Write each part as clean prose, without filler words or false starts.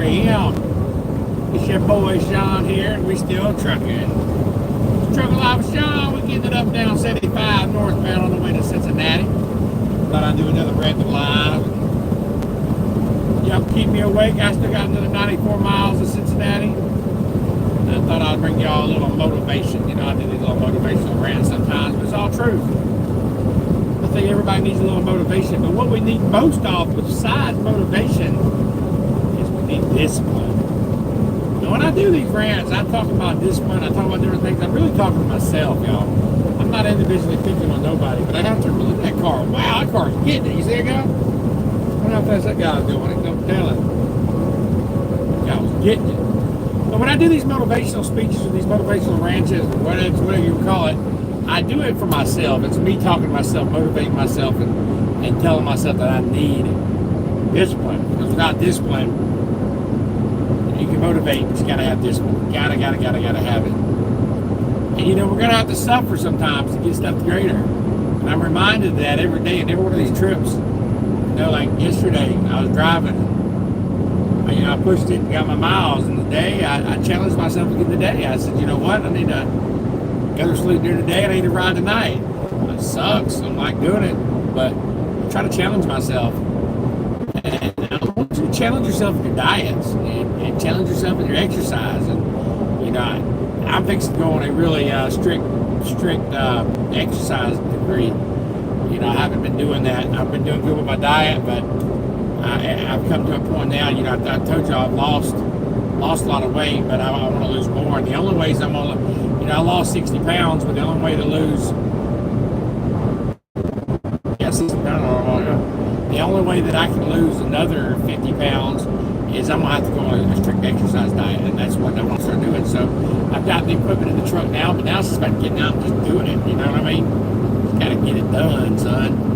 a.m. It's your boy Shawn here, and we still trucking. Trucking Live with Shawn. We're getting it up down 75 northbound on the way to Cincinnati. Thought I'd do another Relentless live. Y'all keep me awake. I still got another 94 miles to Cincinnati. And I thought I'd bring y'all a little motivation. You know, I do these little motivational rants sometimes, but it's all truth. I think everybody needs a little motivation, but what we need most of, besides motivation, is we need discipline. And when I do these rants, I talk about discipline, I talk about different things. I'm really talking to myself, y'all. I'm not individually thinking on nobody, but I have to look at that car. Wow, that car's getting it. You see that guy? I wonder how fast that guy's going. Ain't no telling. That guy was getting it. But when I do these motivational speeches or these motivational rants, whatever you call it, I do it for myself. It's me talking to myself, motivating myself, and telling myself that I need discipline. Because without discipline, you can motivate, but you gotta have discipline. Gotta have it. And you know, we're gonna have to suffer sometimes to get stuff greater. And I'm reminded of that every day in every one of these trips. You know, like yesterday, I was driving. I pushed it and got my miles. And today, I challenged myself to get the day. I said, you know what? I need to go to sleep during the day and I need to ride tonight. It sucks. I'm like doing it, but I try to challenge myself. And I want you to challenge yourself with your diets and challenge yourself with your exercise. And you know, I'm fixing to go on a really strict exercise degree. You know, I haven't been doing that. I've been doing good with my diet, but I've come to a point now. You know, I told you I've lost a lot of weight, but I want to lose more. And the only ways I'm gonna, you know, I lost 60 pounds, but the only way to lose, the only way that I can lose another 50 pounds is I'm gonna have to go on a strict exercise diet, and that's what I want to start doing. So I've got the equipment in the truck now, but now it's just about getting out and just doing it. You know what I mean? Just gotta get it done, son.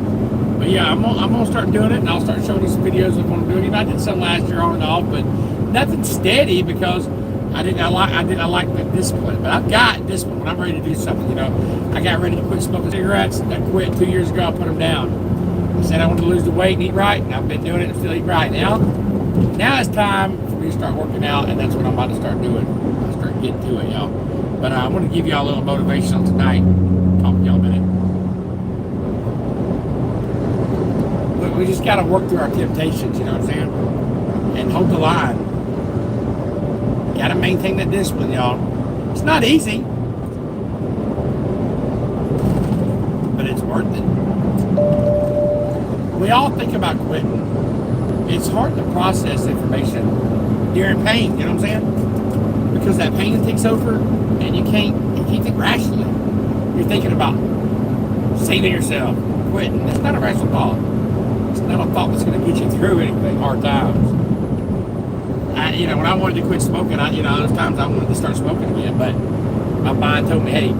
But yeah, I'm gonna start doing it, and I'll start showing you some videos of what I'm doing. You know, I did some last year on and off, but nothing steady because I like the discipline. But I've got discipline when I'm ready to do something. You know, I got ready to quit smoking cigarettes. I quit 2 years ago. I put them down. I said I wanted to lose the weight and eat right, and I've been doing it and still eat right. Now it's time for me to start working out, and that's what I'm about to start doing. I'll start getting to it, y'all. But I want to give y'all a little motivation tonight. Talk to y'all a minute. Look, we just got to work through our temptations, you know what I'm saying? And hold the line. Got to maintain that discipline, y'all. It's not easy, but it's worth it. We all think about quitting. It's hard to process information during pain, you know what I'm saying? Because that pain takes over, and you can't think rationally. You're thinking about saving yourself, quitting. It's not a rational thought. It's not a thought that's going to get you through anything, hard times. You know, when I wanted to quit smoking, those times I wanted to start smoking again, but my mind told me, hey, you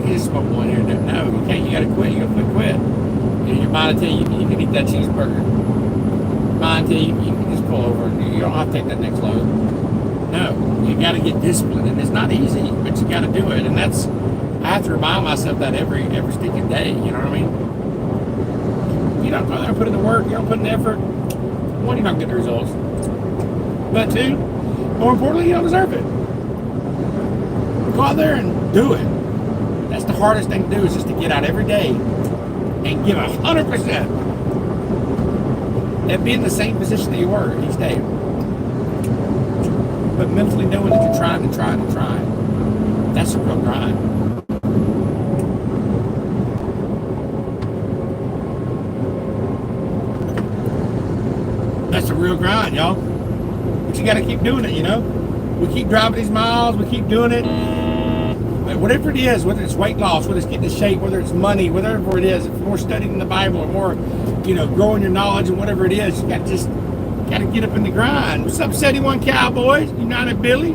can just smoke one here and there. No, you can't. You got to quit. You got to quit. You know, your mind will tell you you can eat that cheeseburger. Your mind will tell you you can just pull over. You don't have to take that next load. No, you got to get disciplined, and it's not easy, but you got to do it. And I have to remind myself that every stinking day. You know what I mean? You don't go there and put in the work. You don't put in the effort. One, you're not getting the results. But two, more importantly, you don't deserve it. Go out there and do it. That's the hardest thing to do, is just to get out every day and give 100%. And be in the same position that you were each day. But mentally knowing that you're trying and trying and trying. That's a real grind. That's a real grind, y'all. But you got to keep doing it, you know. We keep driving these miles. We keep doing it. But whatever it is, whether it's weight loss, whether it's getting in shape, whether it's money, whatever it is, if more studying the Bible or more, you know, growing your knowledge and whatever it is, you got to get up in the grind. What's up, 71 Cowboys, United Billy,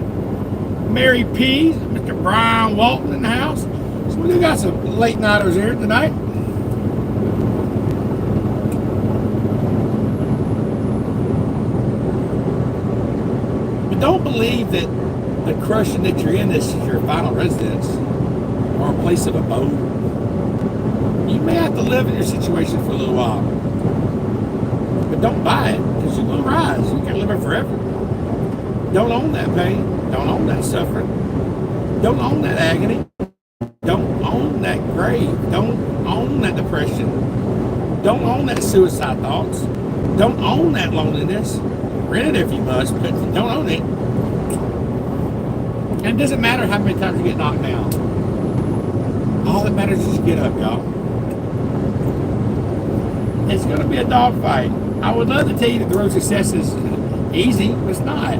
Mary P, Mr. Brian Walton in the house. So we got some late nighters here tonight. Don't believe that the crushing that you're in is your final residence or a place of abode. You may have to live in your situation for a little while, but don't buy it, because you're going to rise. You got to live there forever. Don't own that pain. Don't own that suffering. Don't own that agony. Don't own that grave. Don't own that depression. Don't own that suicide thoughts. Don't own that loneliness. Rent it if you must, but don't own it. And it doesn't matter how many times you get knocked down. All that matters is you get up, y'all. It's going to be a dogfight. I would love to tell you that the road to success is easy, but it's not.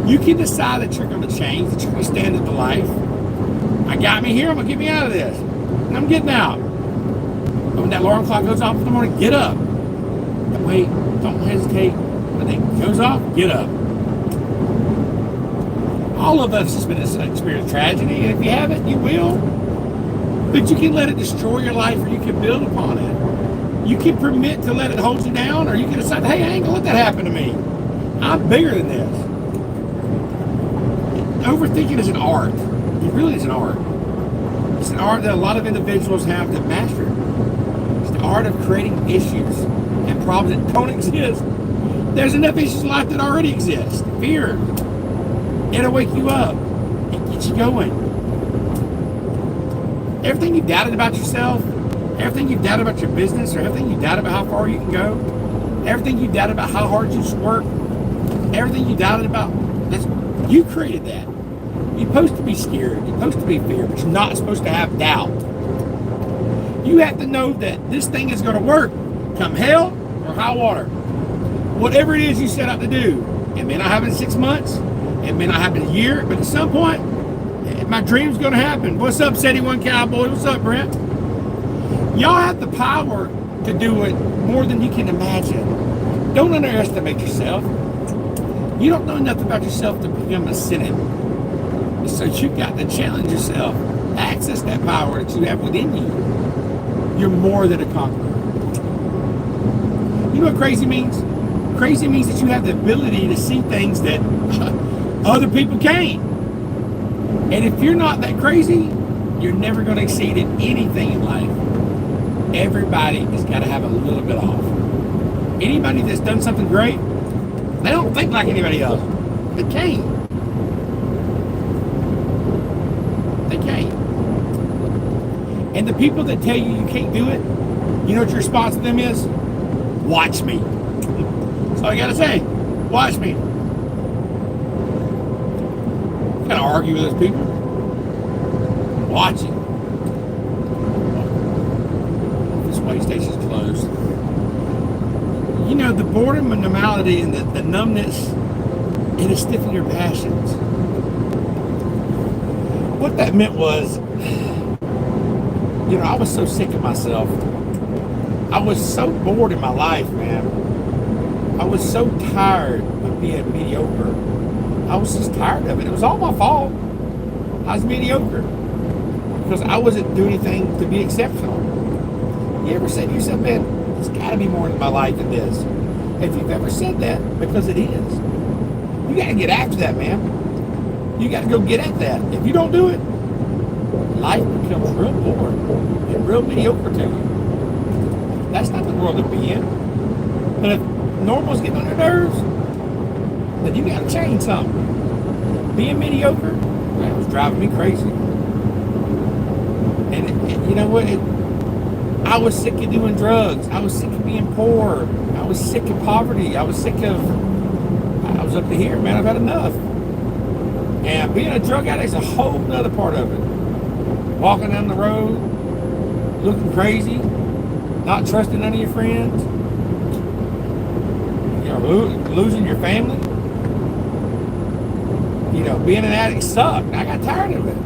You can decide that you're going to change, that you're going to stand at the life. I got me here, I'm going to get me out of this. And I'm getting out. But when that alarm clock goes off in the morning, get up. Don't wait, don't hesitate. When it goes off, get up. All of us has been experiencing tragedy, and if you haven't, you will. But you can let it destroy your life, or you can build upon it. You can permit to let it hold you down, or you can decide, hey, I ain't gonna let that happen to me. I'm bigger than this. Overthinking is an art. It really is an art. It's an art that a lot of individuals have to master. It's the art of creating issues and problems that don't exist. There's enough issues in life that already exist. Fear. It'll wake you up. It gets you going. Everything you've doubted about yourself, everything you've doubted about your business, or everything you doubted about how far you can go, everything you doubted about how hard you should work, everything you doubted about, you created that. You're supposed to be scared. You're supposed to be feared, but you're not supposed to have doubt. You have to know that this thing is going to work, come hell or high water. Whatever it is you set out to do, it may not happen in 6 months, it may not happen in a year, but at some point, my dream's going to happen. What's up, City One Cowboy? What's up, Brent? Y'all have the power to do it more than you can imagine. Don't underestimate yourself. You don't know enough about yourself to become a cynic. So you got to challenge yourself. Access that power that you have within you. You're more than a conqueror. You know what crazy means? Crazy means that you have the ability to see things that other people can't. And if you're not that crazy, you're never going to exceed in anything in life. Everybody has got to have a little bit off. Anybody that's done something great, they don't think like anybody else. They can't. They can't. And the people that tell you you can't do it, you know what your response to them is? Watch me. That's all you got to say. Watch me. You can't argue with those people. Watch it. This way station's closed. You know, the boredom and normality and the numbness, it is stiffening your passions. What that meant was, you know, I was so sick of myself. I was so bored in my life, man. I was so tired of being mediocre. I was just tired of it. It was all my fault. I was mediocre because I wasn't doing anything to be exceptional. You ever say to yourself, man, there's got to be more in my life than this? If you've ever said that, because it is. You got to get after that, man. You got to go get at that. If you don't do it, life becomes real boring and real mediocre to you. That's not the world to be in. But if normal's getting on your nerves, then you got to change something. Being mediocre, man, it was driving me crazy. And you know what? I was sick of doing drugs. I was sick of being poor. I was sick of poverty. I was up to here, man. I've had enough. And being a drug addict is a whole nother part of it. Walking down the road, looking crazy, not trusting none of your friends, you know, losing your family. You know, being an addict sucked. I got tired of it.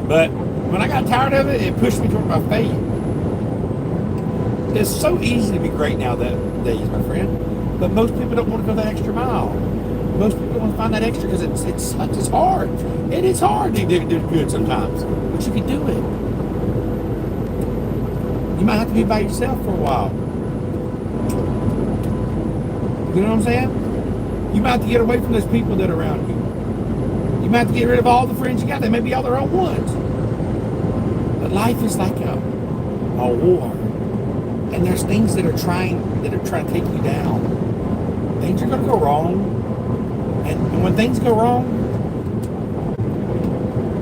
But when I got tired of it, it pushed me toward my fate. It's so easy to be great nowadays, my friend. But most people don't want to go that extra mile. Most people don't want to find that extra because it's hard. It is hard to do good sometimes. But you can do it. You might have to be by yourself for a while. You know what I'm saying? You might have to get away from those people that are around you. You might have to get rid of all the friends you got. They may be all their own ones. But life is like a war. And there's things that are trying to take you down. Things are going to go wrong. And when things go wrong,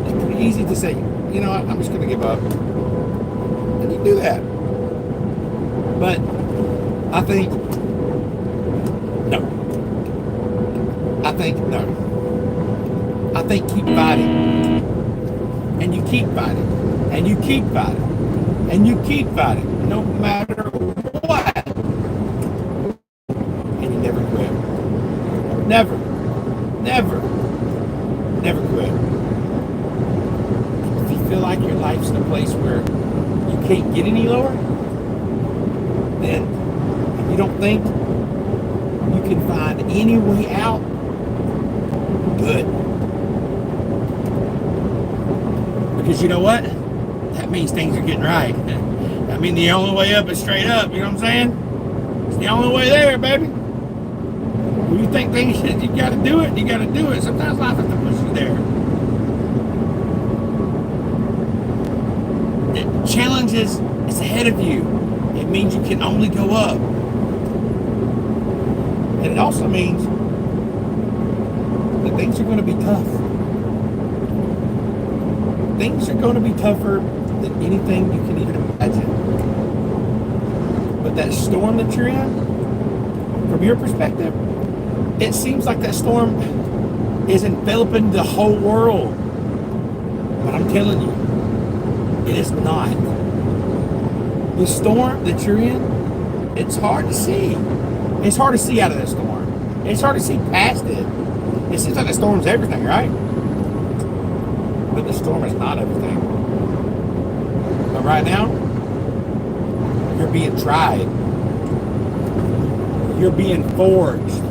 it's pretty easy to say, you know what, I'm just going to give up. And you do that. But I think no. I think no. I think keep fighting. And you keep fighting. And you keep fighting. And you keep fighting. No matter what. And you never quit. Never. Never. Never quit. If you feel like your life's in a place where you can't get any lower, then if you don't think you can find any way out, good. Because you know what? That means things are getting right. I mean, the only way up is straight up. You know what I'm saying? It's the only way there, baby. When you think things, you got to do it. You got to do it. Sometimes life has to push you there. The challenge is ahead of you. It means you can only go up. And it also means that things are going to be tough. Things are going to be tougher than anything you can even imagine. But that storm that you're in, from your perspective, it seems like that storm is enveloping the whole world. But I'm telling you, it is not. The storm that you're in, it's hard to see. It's hard to see out of that storm. It's hard to see past it. It seems like the storm's everything, right? But the storm is not everything. But right now, you're being tried. You're being forged.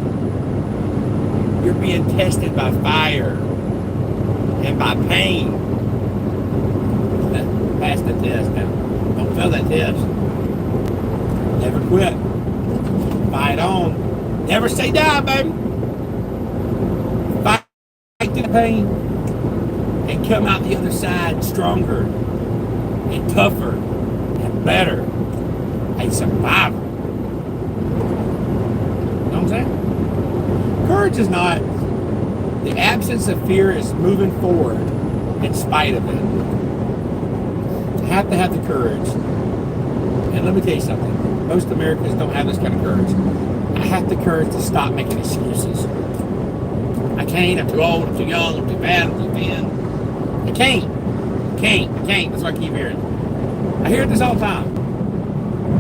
You're being tested by fire and by pain. Pass the test now. Don't fail that test. Never quit. Fight on. Never say die, baby. Fight through the pain and come out the other side stronger and tougher and better. A survivor. You know what I'm saying? Courage is not, the absence of fear is moving forward in spite of it. You have to have the courage. And let me tell you something. Most Americans don't have this kind of courage. I have the courage to stop making excuses. I can't, I'm too old, I'm too young, I'm too bad, I'm too thin. I can't. That's what I keep hearing. I hear this all the time.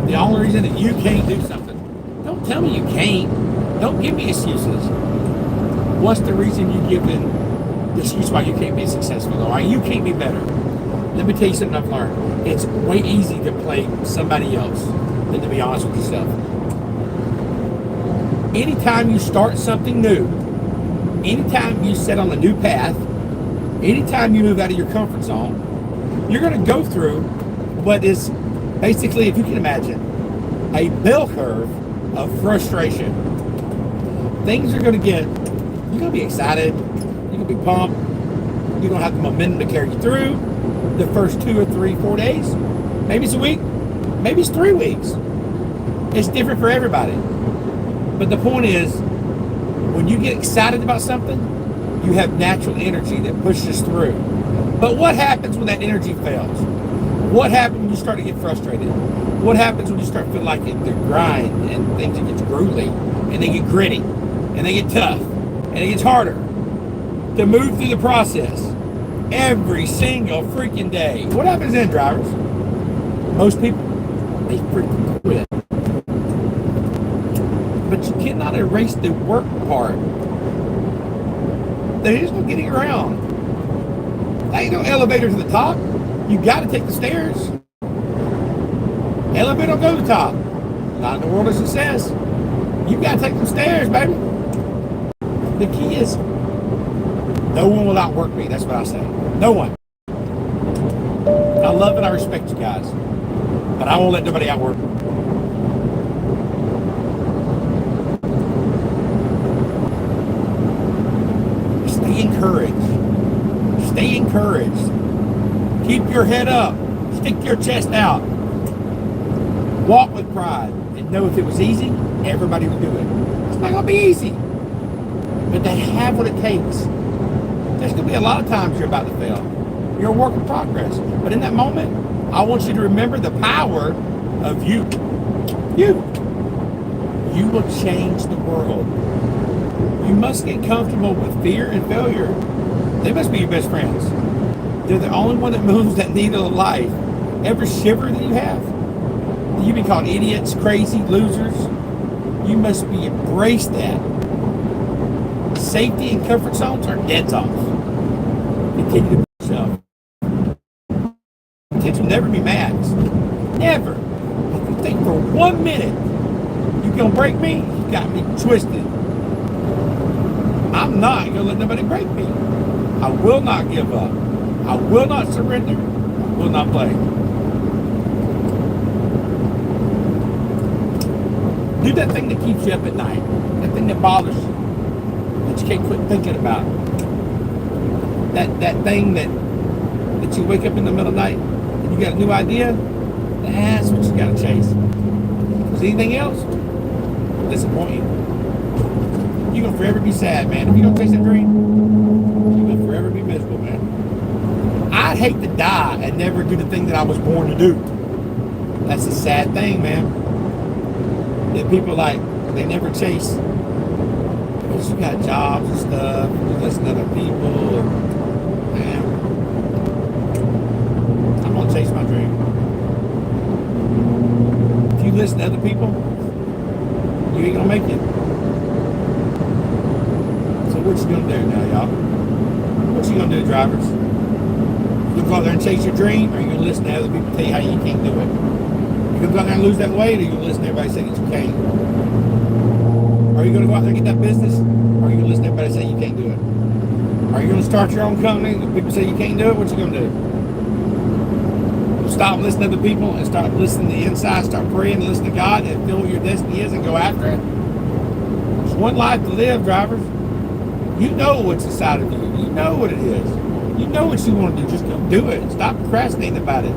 The only reason that you can't do something. Don't tell me you can't. Don't give me excuses. What's the reason you give in the excuse why you can't be successful or why you can't be better? Let me tell you something I've learned. It's way easy to play somebody else than to be honest with yourself. Anytime you start something new, anytime you set on a new path, anytime you move out of your comfort zone, you're going to go through what is basically, if you can imagine, a bell curve of frustration. Things are going to get, you're going to be excited, you're going to be pumped, you're going to have the momentum to carry you through the first 2 or 3, 4 days. Maybe it's a week, maybe it's 3 weeks. It's different for everybody. But the point is, when you get excited about something, you have natural energy that pushes through. But what happens when that energy fails? What happens when you start to get frustrated? What happens when you start feeling like the grind and things that get grueling and they get gritty and they get tough and it gets harder to move through the process every single freaking day? What happens then, drivers? Most people, they freaking quit. But you cannot erase the work part. There is no getting around. There ain't no elevator to the top. You got to take the stairs. Elevator don't go to the top. Not in the world of success. You got to take them stairs, baby. The key is, no one will outwork me. That's what I say. No one. I love and I respect you guys, but I won't let nobody outwork me. Stay encouraged. Stay encouraged. Keep your head up. Stick your chest out. walk with pride and know if it was easy, everybody would do it. It's not going to be easy. But they have what it takes. There's going to be a lot of times you're about to fail. You're a work in progress. But in that moment, I want you to remember the power of you. You. You will change the world. You must get comfortable with fear and failure. They must be your best friends. They're the only one that moves that needle of life. Every shiver that you have, you be called idiots, crazy, losers. You must be embrace that. Safety and comfort zones are dead zones. Continue to be yourself. Kids will never be max. Never. If you think for 1 minute you're gonna break me, you got me twisted. I'm not gonna let nobody break me. I will not give up. I will not surrender. I will not play. Do that thing that keeps you up at night. That thing that bothers you. That you can't quit thinking about. That thing that you wake up in the middle of the night and you got a new idea. That's what you gotta chase. Because anything else will disappoint you. You're gonna forever be sad, man. If you don't chase that dream, you're gonna forever be miserable, man. I'd hate to die and never do the thing that I was born to do. That's a sad thing, man. That people like, they never chase. Because you got jobs and stuff, you listen to other people, and man, I'm gonna chase my dream. If you listen to other people, you ain't gonna make it. So what you gonna do now, y'all? What you gonna do, drivers? You gonna go out there and chase your dream, or are you gonna listen to other people tell you how you can't do it? You gonna go out there and lose that weight, or you gonna listen to everybody say that you can't? Are you gonna go out there and get that business, or are you gonna listen to everybody say you can't do it? Are you gonna start your own company and people say you can't do it? What you gonna do? Stop listening to other people and start listening to the inside, start praying and listen to God and feel what your destiny is and go after it. There's one life to live, drivers. You know what's inside of you. You know what it is. You know what you want to do. Just go do it. Stop procrastinating about it.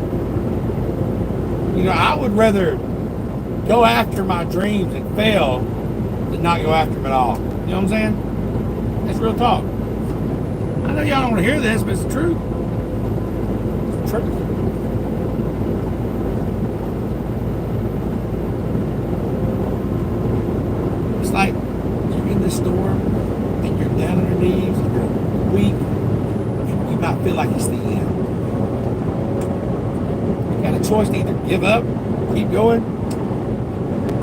You know, I would rather go after my dreams and fail than not go after them at all. You know what I'm saying? That's real talk. I know y'all don't want to hear this, but it's the truth. It's the truth. It's like you're in the storm and you're down on your knees and you're weak and you might feel like it's the end. You got a choice to either give up, keep going,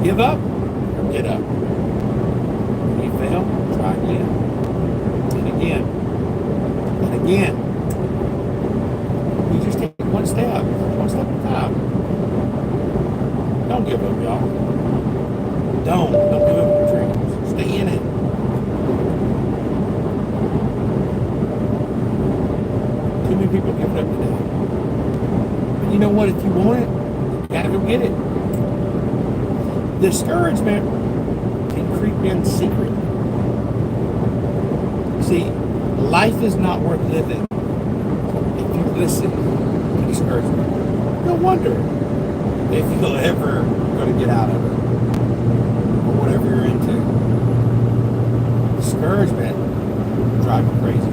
give up, or get up. When you fail, try again. And again. And again. You just take one step at a time. Don't give up, y'all. Don't give up your dreams. Stay in it. Too many people give it up today. But you know what? If you want it, you gotta go get it. Discouragement can creep in secret. See, life is not worth living if you listen to discouragement. No wonder if you'll ever going to get out of it or whatever you're into. Discouragement will drive you crazy.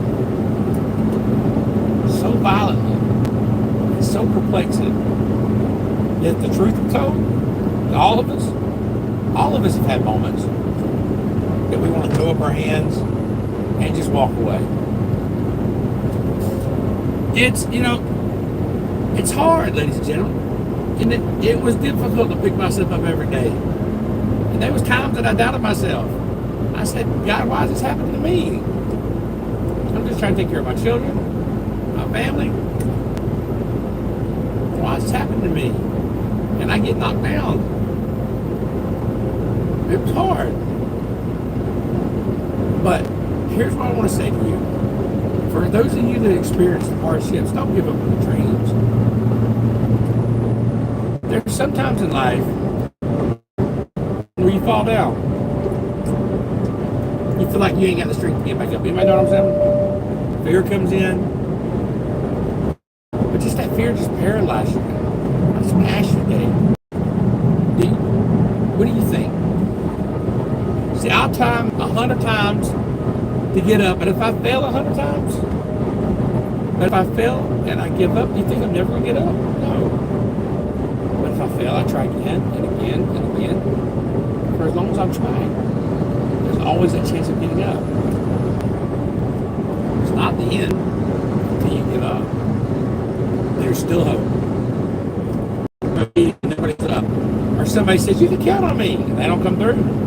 So violently. It's so perplexing. Yet the truth be told, all of us have had moments that we want to throw up our hands and just walk away. It's, you know, it's hard, ladies and gentlemen. And it was difficult to pick myself up every day. And there was times that I doubted myself. I said, God, why is this happening to me? I'm just trying to take care of my children, my family. Why is this happening to me? And I get knocked down. It was hard. But here's what I want to say to you. For those of you that experience the hardships, don't give up on your dreams. There's sometimes in life where you fall down. You feel like you ain't got the strength to get back up. Anybody know what I'm saying? Fear comes in. But just that fear just paralyzes you. I just want to ask you today, See, I'll time 100 times to get up, and if I fail 100 times, but if I fail and I give up, you think I'm never going to get up? No. But if I fail, I try again and again and again. For as long as I'm trying, there's always a chance of getting up. It's not the end until you give up. There's still hope. Nobody's up. Or somebody says, you can count on me, and they don't come through.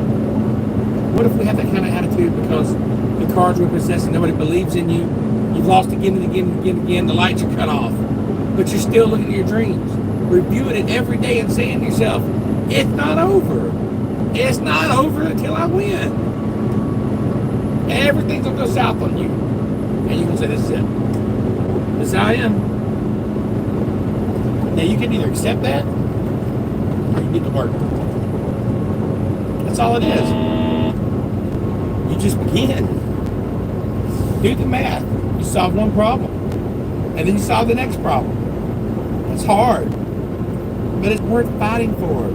What if we have that kind of attitude because the cards we're possessing, nobody believes in you, you've lost again and again and again and again, the lights are cut off, but you're still looking at your dreams, reviewing it every day and saying to yourself, it's not over. It's not over until I win. Everything's going to go south on you. And you're going to say, this is it. This is how I am. Now you can either accept that or you get to work. That's all it is. You just begin. Do the math. You solve one problem. And then you solve the next problem. It's hard. But it's worth fighting for.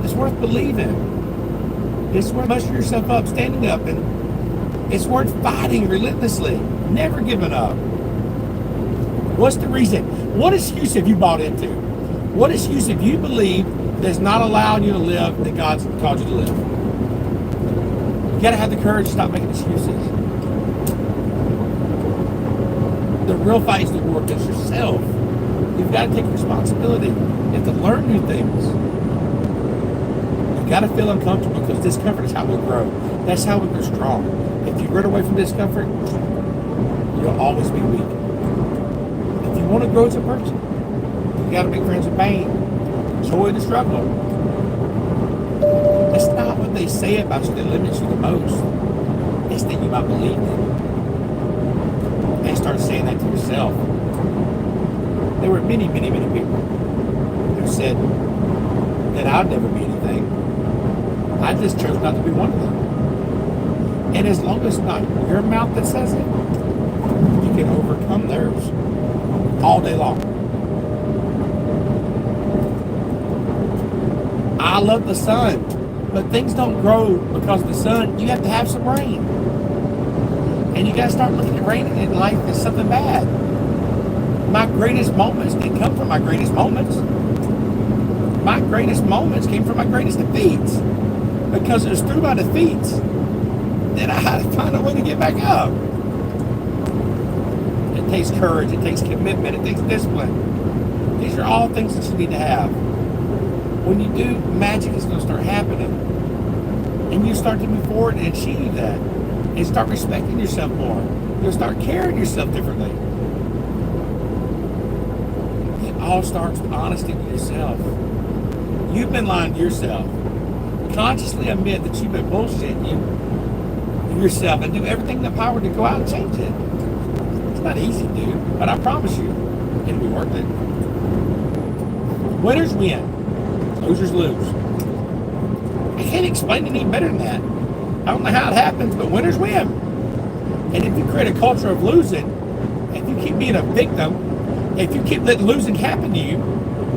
It's worth believing. It's worth mustering yourself up, standing up, and it's worth fighting relentlessly. Never giving up. What's the reason? What excuse have you bought into? What excuse have you believed that's not allowing you to live that God's called you to live? You got to have the courage to stop making excuses. The real fight is the war against yourself. You've got to take responsibility. You have to learn new things. You've got to feel uncomfortable because discomfort is how we grow. That's how we grow strong. If you run away from discomfort, you'll always be weak. If you want to grow as a person, you got to make friends with pain, joy, the struggle. That's not what they say about you that limits you the most. It's that you might believe them. And start saying that to yourself. There were many, many, many people who said that I'd never be anything. I just chose not to be one of them. And as long as it's not your mouth that says it, you can overcome theirs all day long. I love the sun, but things don't grow because of the sun. You have to have some rain. And you got to start looking at rain in life as something bad. My greatest moments didn't come from my greatest moments. My greatest moments came from my greatest defeats. Because it was through my defeats that I had to find a way to get back up. It takes courage, it takes commitment, it takes discipline. These are all things that you need to have. When you do, magic is going to start happening. And you start to move forward and achieve that. And start respecting yourself more. You'll start carrying yourself differently. It all starts with honesty with yourself. You've been lying to yourself. Consciously admit that you've been bullshitting yourself and do everything in the power to go out and change it. It's not easy to do, but I promise you, it'll be worth it. Winners win. Losers lose. I can't explain it any better than that. I don't know how it happens, but winners win. And if you create a culture of losing, if you keep being a victim, if you keep letting losing happen to you,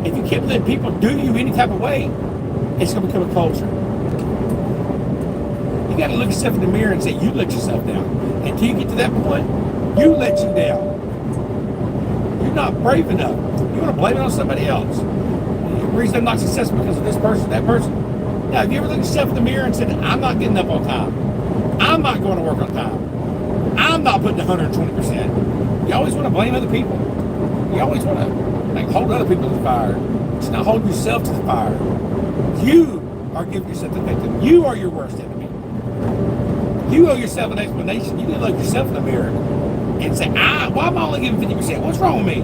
if you keep letting people do you any type of way, it's going to become a culture. You got to look yourself in the mirror and say, you let yourself down. Until you get to that point, you let you down. You're not brave enough. You want to blame it on somebody else. The reason I'm not successful because of this person, that person. Now, have you ever looked yourself in the mirror and said, I'm not getting up on time. I'm not going to work on time. I'm not putting 120%. You always want to blame other people. You always want to hold other people to the fire. But you're not holding yourself to the fire. You are giving yourself the victim. You are your worst enemy. You owe yourself an explanation. You need to look yourself in the mirror and say, why am I only giving 50%? What's wrong with me?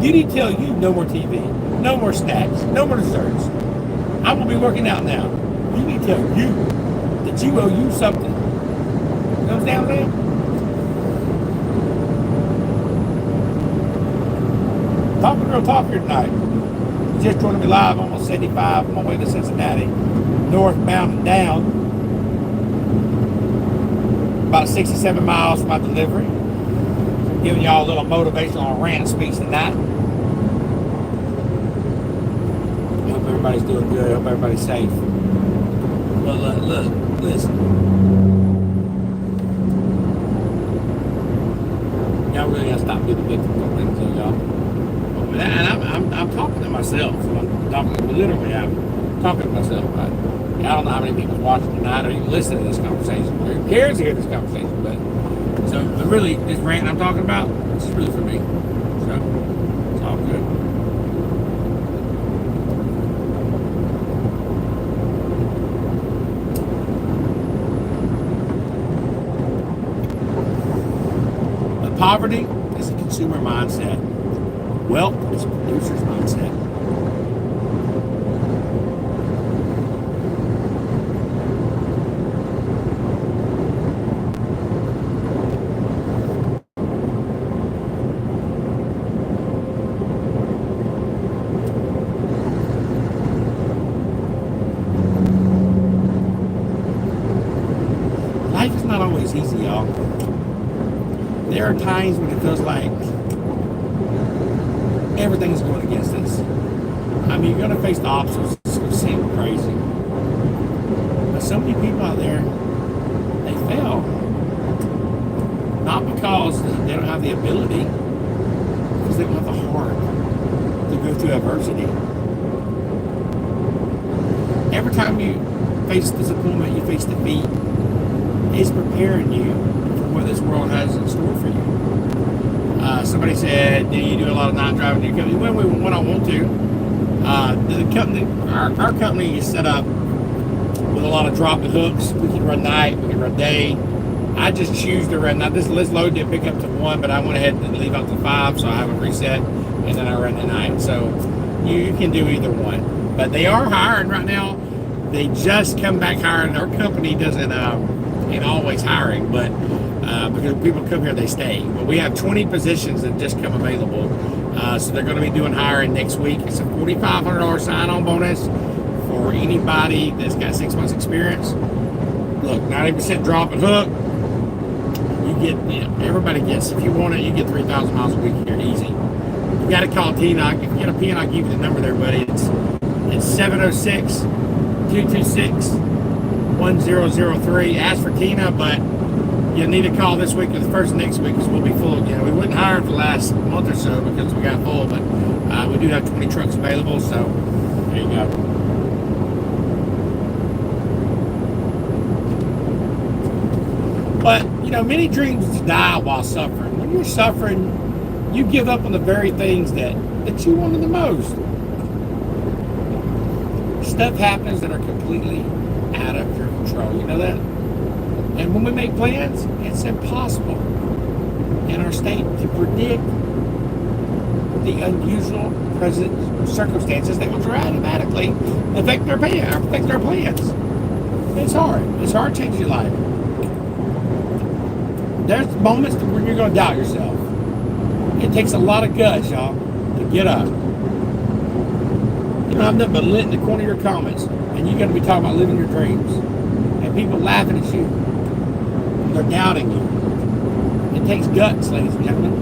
You need to tell you no more TV, no more snacks, no more desserts. I'm going to be working out now. You need to tell you that you owe you something. You know what I'm saying? Talking Real Talk here tonight. Just joining me live on 75 on my way to Cincinnati, northbound and down. About 67 miles from my delivery. Giving y'all a little motivational rant speech tonight. Hope everybody's doing good. Hope everybody's safe. But look, listen. Y'all really gotta stop being the victim of things, though, y'all. And I'm talking to myself. I'm talking literally. I'm talking to myself. I don't know how many people's watching tonight or even listening to this conversation. Who cares to hear this conversation? But really, this rant I'm talking about, this is really for me. So it's all good. But poverty is a consumer mindset. Wealth is a producer's mindset. Life is not always easy, y'all. There are times when it feels like everything's going against us. I mean, you're going to face the obstacles. It's going to seem crazy. But so many people out there, they fail. Not because they don't have the ability, because they don't have the heart to go through adversity. Every time you face disappointment, you face defeat, it's preparing you for what this world has in store for you. Somebody said, do you do a lot of night driving in your company? Well, when I want to. The company, our company is set up with a lot of drop and hooks. We can run night, we can run day. I just choose to run night. This load didn't pick up to 1, but I went ahead and leave out to 5, so I have a reset, and then I run the night. So you can do either one. But they are hiring right now. They just come back hiring. Our company doesn't ain't always hiring, but because people come here, they stay. But we have 20 positions that just come available. So they're going to be doing hiring next week. It's a $4,500 sign-on bonus for anybody that's got 6 months experience. Look, 90% drop and hook. You get, everybody gets, if you want it, you get 3,000 miles a week here, easy. You got to call Tina. If you get a pen, I'll give you the number there, buddy. It's 706-226-1003. Ask for Tina, but you'll need to call this week or the first next week because we'll be full again. We wouldn't hire for the last month or so because we got full, but we do have 20 trucks available, so there you go. But, many dreams die while suffering. When you're suffering, you give up on the very things that you wanted the most. Stuff happens that are completely out of your control. You know that? And when we make plans, it's impossible in our state to predict the unusual present circumstances that will dramatically affect our plans. It's hard. It's hard to change your life. There's moments when you're going to doubt yourself. It takes a lot of guts, y'all, to get up. You don't have nothing but lit in the corner of your comments, and you're going to be talking about living your dreams, and people laughing at you. They're doubting you. It takes guts, ladies and gentlemen.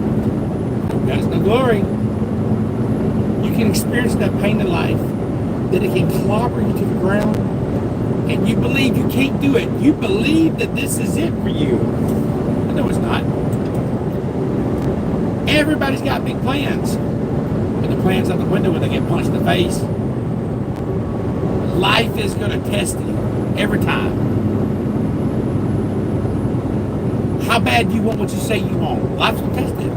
No guts, no glory. You can experience that pain in life, that it can clobber you to the ground, and you believe you can't do it. You believe that this is it for you. But no, it's not. Everybody's got big plans, but the plan's out the window when they get punched in the face. Life is going to test you every time. How bad do you want what you say you want? Life's going to test it.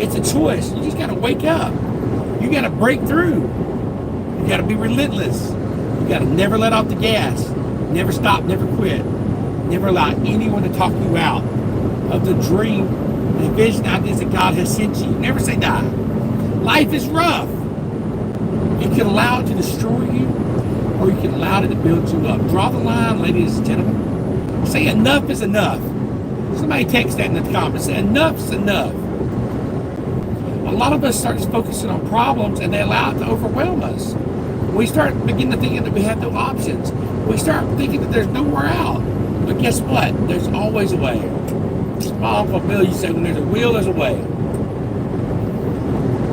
It's a choice. You just got to wake up. You got to break through. You got to be relentless. You got to never let off the gas. Never stop, never quit. Never allow anyone to talk you out of the dream, the vision, ideas that God has sent you. Never say die. Life is rough. You can allow it to destroy you, or you can allow it to build you up. Draw the line, ladies and gentlemen. Say enough is enough. Somebody text that in the comments. Say enough's enough. A lot of us start focusing on problems, and they allow it to overwhelm us. We start beginning to think that we have no options. We start thinking that there's nowhere out. But guess what? There's always a way. My Uncle Bill used to say, when there's a will, there's a way.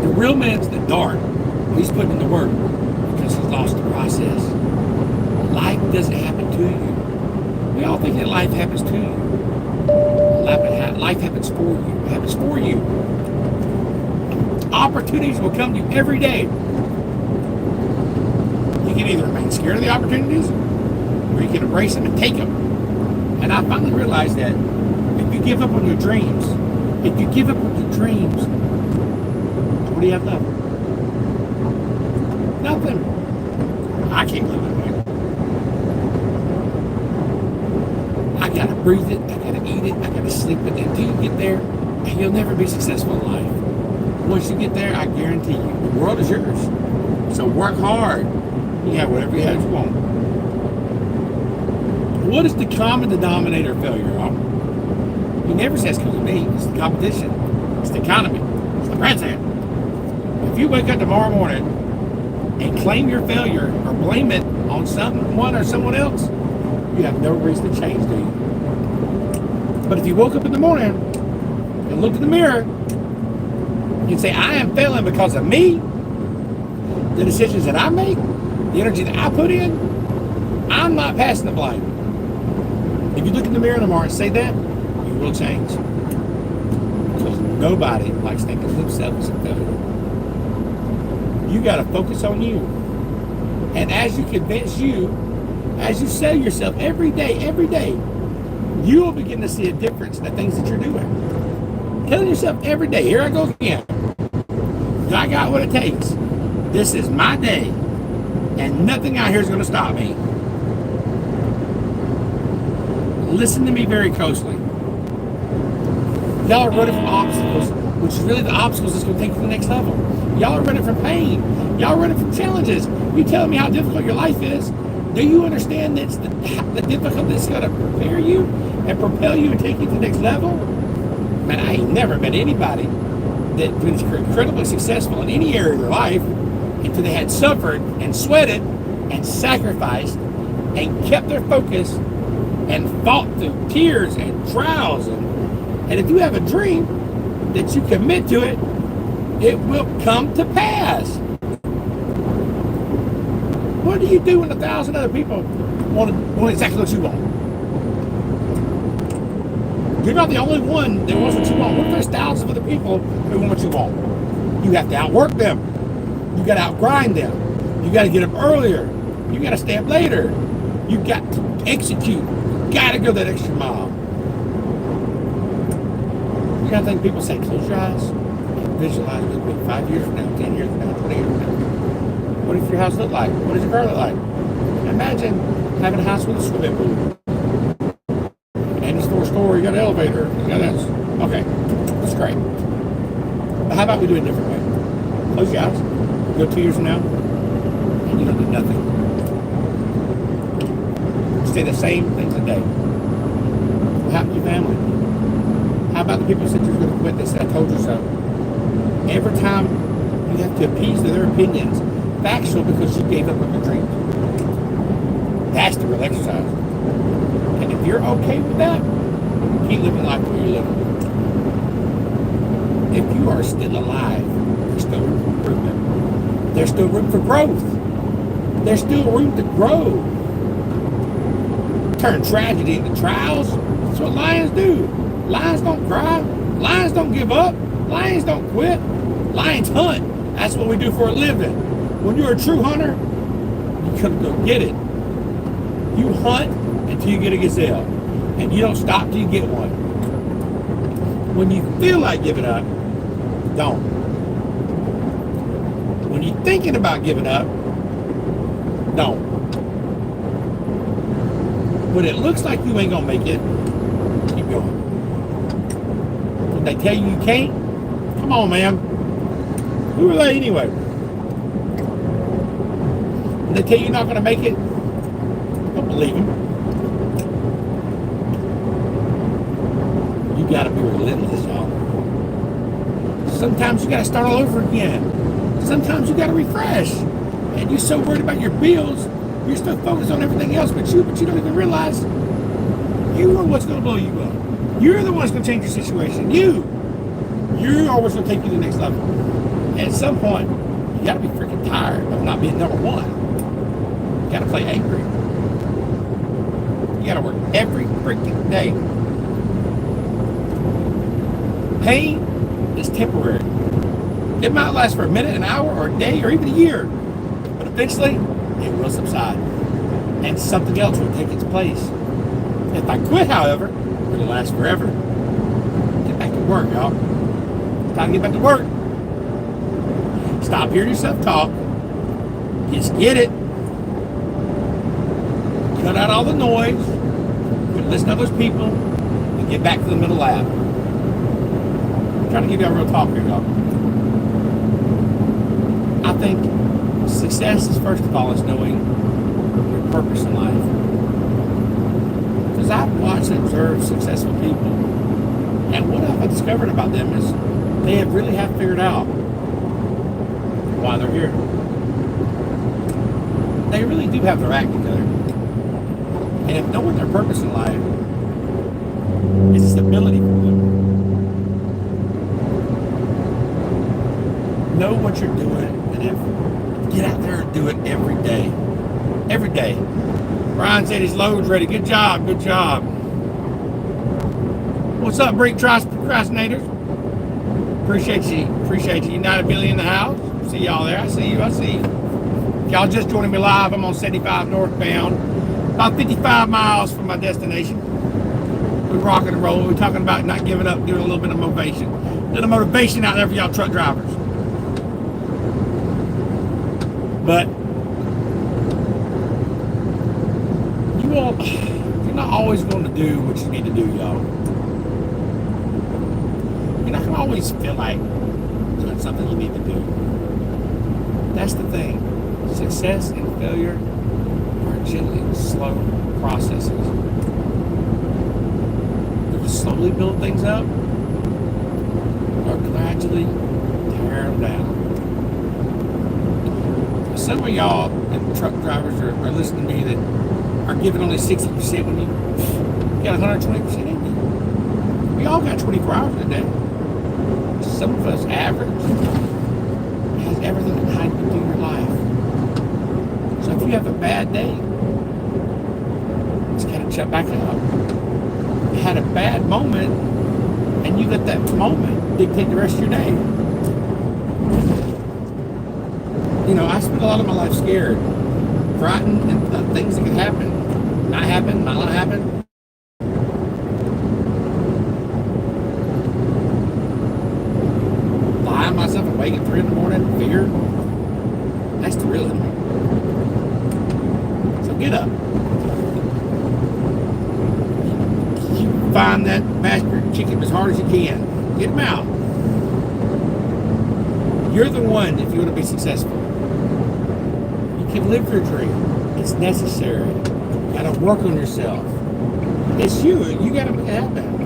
The real man's in the dark. He's putting in the work because he's lost the process. Life doesn't happen to you. We all think that life happens to you. Life happens for you. It happens for you. Opportunities will come to you every day. You can either remain scared of the opportunities, or you can embrace them and take them. And I finally realized that if you give up on your dreams, what do you have left? Nothing. I can't live that way. I gotta breathe it, I gotta eat it, I gotta sleep it until you get there, and you'll never be successful in life. Once you get there, I guarantee you, the world is yours. So work hard. You have whatever you want. What is the common denominator of failure, y'all? He never says because of me. It's the competition. It's the economy. It's the president. If you wake up tomorrow morning and claim your failure or blame it on someone or someone else, you have no reason to change, do you? But if you woke up in the morning and looked in the mirror, you'd say, I am failing because of me, the decisions that I make, the energy that I put in, I'm not passing the blame. If you look in the mirror tomorrow and say that, you will change. Because nobody likes thinking of themselves as a failure. You got to focus on you. And as you convince you, as you sell yourself every day, you will begin to see a difference in the things that you're doing. Telling yourself every day, here I go again. I got what it takes. This is my day. And nothing out here is going to stop me. Listen to me very closely. Y'all are running from obstacles, which is really the obstacles that's going to take you to the next level. Y'all are running from pain. Y'all are running from challenges. You telling me how difficult your life is. Do you understand that it's the difficulty that's going to prepare you and propel you and take you to the next level? Man, I ain't never met anybody that was incredibly successful in any area of their life until they had suffered and sweated and sacrificed and kept their focus and fought through tears and trials. And if you have a dream that you commit to it, it will come to pass. What do you do when 1,000 other people want exactly what you want? You're not the only one that wants what you want. What if there's thousands of other people who want what you want? You have to outwork them. You got to outgrind them. You got to get up earlier. You got to stay up later. You got to execute. You got to go that extra mile. You got to think people say, close your eyes and visualize with me 5 years from now, 10 years from now, 20 years from now. What does your house look like? What does your car look like? Imagine having a house with a swimming pool. And it's 4-story, you got an elevator, you got this. Okay, that's great. But how about we do it a different way? Close your eyes. Go 2 years from now, and you don't do nothing. Say the same things a day. What happened to your family? How about the people who said you're going to quit? They said, I told you so. Every time you have to appease their opinions, factual because you gave up on your dreams. That's the real exercise. And if you're okay with that, keep living life the way you're living. If you are still alive, there's still room for improvement. There's still room for growth. There's still room to grow. Turn tragedy into trials. That's what lions do. Lions don't cry. Lions don't give up. Lions don't quit. Lions hunt. That's what we do for a living. When you're a true hunter, you gotta go get it. You hunt until you get a gazelle. And you don't stop till you get one. When you feel like giving up, don't. When you're thinking about giving up, don't. When it looks like you ain't gonna make it, keep going. When they tell you can't, come on, man. Who are they anyway? When they tell you you're not gonna make it, don't believe them. You gotta be relentless, y'all. Sometimes you gotta start all over again. Sometimes you gotta refresh. And you're so worried about your bills, you're still focused on everything else but you don't even realize you are what's gonna blow you up. You're the one that's gonna change your situation. You are what's gonna take you to the next level. And at some point, you gotta be freaking tired of not being number one. You gotta play angry. You gotta work every freaking day. Pain is temporary. It might last for a minute, an hour, or a day, or even a year. But eventually, it will subside. And something else will take its place. If I quit, however, it'll last forever. Get back to work, y'all. It's time to get back to work. Stop hearing yourself talk. Just get it. Cut out all the noise. Listen to those people. And get back to the middle lab. I'm trying to give you a real talk here, y'all. I think success is, first of all, is knowing your purpose in life. Because I've watched and observed successful people. And what I've discovered about them is they really have figured out why they're here. They really do have their act together. And if knowing their purpose in life is a stability for them, know what you're doing, and get out there and do it every day. Every day. Brian said his load's ready. Good job, good job. What's up, Break Procrastinators? Appreciate you. United Billy in the house. See y'all there. I see you. Y'all just joining me live. I'm on 75 northbound. About 55 miles from my destination. We're rocking and rolling. We're talking about not giving up, doing a little bit of motivation. A little motivation out there for y'all truck drivers. But you're not always going to do what you need to do, y'all. You're not going to always feel like doing something you need to do. That's the thing. Success and failure are generally slow processes. You can slowly build things up or gradually tear them down. Some of y'all and truck drivers are listening to me that are giving only 60% when you got 120% in you. We all got 24 hours in a day. Some of us average has everything in how you do your life. So if you have a bad day, just kind of shut back out. You had a bad moment, and you let that moment dictate the rest of your day. You know, I spent a lot of my life scared, frightened, and things that could happen. Not happen, might not happen. Lying myself awake at 3 in the morning, fear. That's the real enemy. So get up. You find that bastard chicken as hard as you can. Get him out. You're the one if you want to be successful. You can live your dream. It's necessary. You gotta work on yourself. It's you. You gotta make it happen.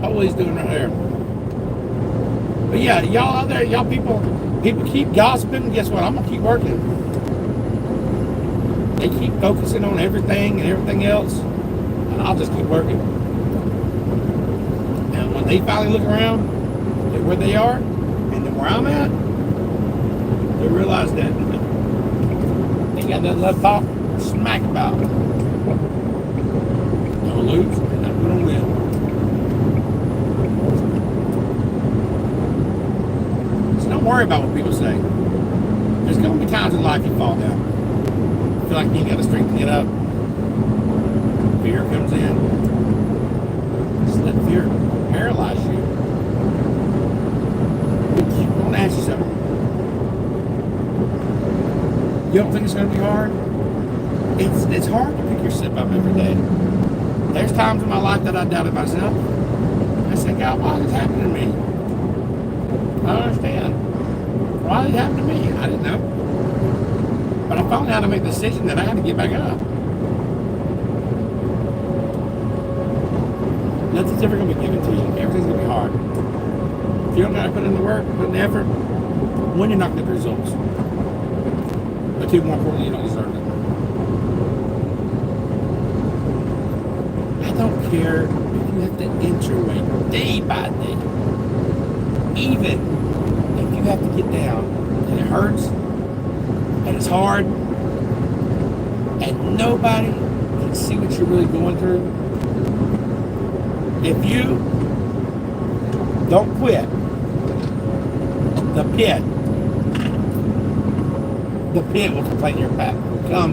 Always doing right there. But yeah, y'all out there, y'all people keep gossiping. Guess what? I'm gonna keep working. They keep focusing on everything and everything else, and I'll just keep working. And when they finally look around at where they are and then where I'm at, they realize that they got that left talk smack about. Don't lose, and I'm gonna win. Don't worry about what people say. There's going to be times in life you fall down. You feel like you ain't got the strength to get up. Fear comes in. Just let fear paralyze you. I want to ask you something. You don't think it's going to be hard? It's hard to pick yourself up every day. There's times in my life that I doubted myself. I said, God, why is this happening to me? I don't understand. Why did it happen to me? I didn't know. But I found out how to make the decision that I had to get back up. Nothing's ever going to be given to you. Everything's going to be hard. If you don't know how to put in the work, put in the effort, one, you're not going to get the results. But two, more importantly, you don't deserve it. I don't care if you have to inch your way day by day. Even you have to get down, and it hurts, and it's hard, and nobody can see what you're really going through. If you don't quit, the pit will come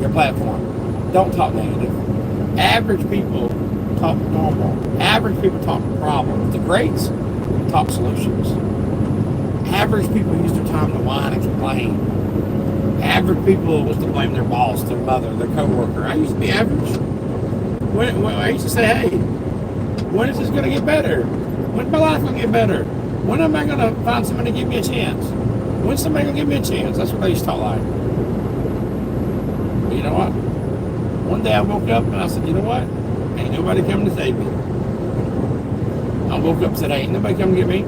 your platform. Don't talk negative. Average people talk normal. Average people talk problems. The greats talk solutions. Average people use their time to whine and complain. Average people was to blame their boss, their mother, their coworker. I used to be average. When I used to say, hey, when is this going to get better? When's my life going to get better? When am I going to find somebody to give me a chance? When's somebody going to give me a chance? That's what I used to talk like. But you know what? One day I woke up and I said, you know what? Ain't nobody coming to save me. I woke up and said, hey, ain't nobody coming to get me.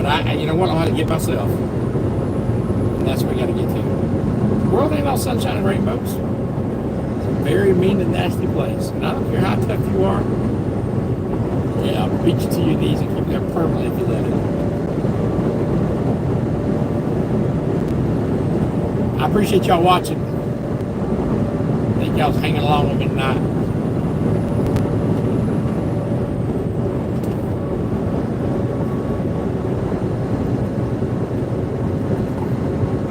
But you know what? I know how to get myself. And that's what we got to get to. The world ain't all sunshine and rainbows. It's a very mean and nasty place. And I don't care how tough you are. Yeah, I'll beat you to your knees and keep you there permanently if you let it. I appreciate y'all watching. I think y'all was hanging along with me tonight.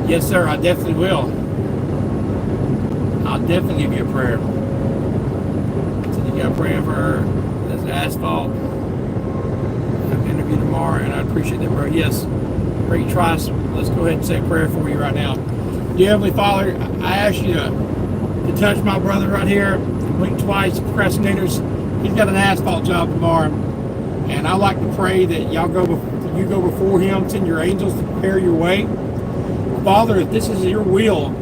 Yes, sir, I definitely will. I'll definitely give you a prayer. So you got praying for her. That's asphalt. I'm interviewing tomorrow, and I appreciate that, bro. Yes, great tries. Let's go ahead and say a prayer for you right now. Dear Heavenly Father, I ask you to touch my brother right here. Blink twice, procrastinators. He's got an asphalt job tomorrow, and I like to pray that you go before him, send your angels to prepare your way. Father, if this is your will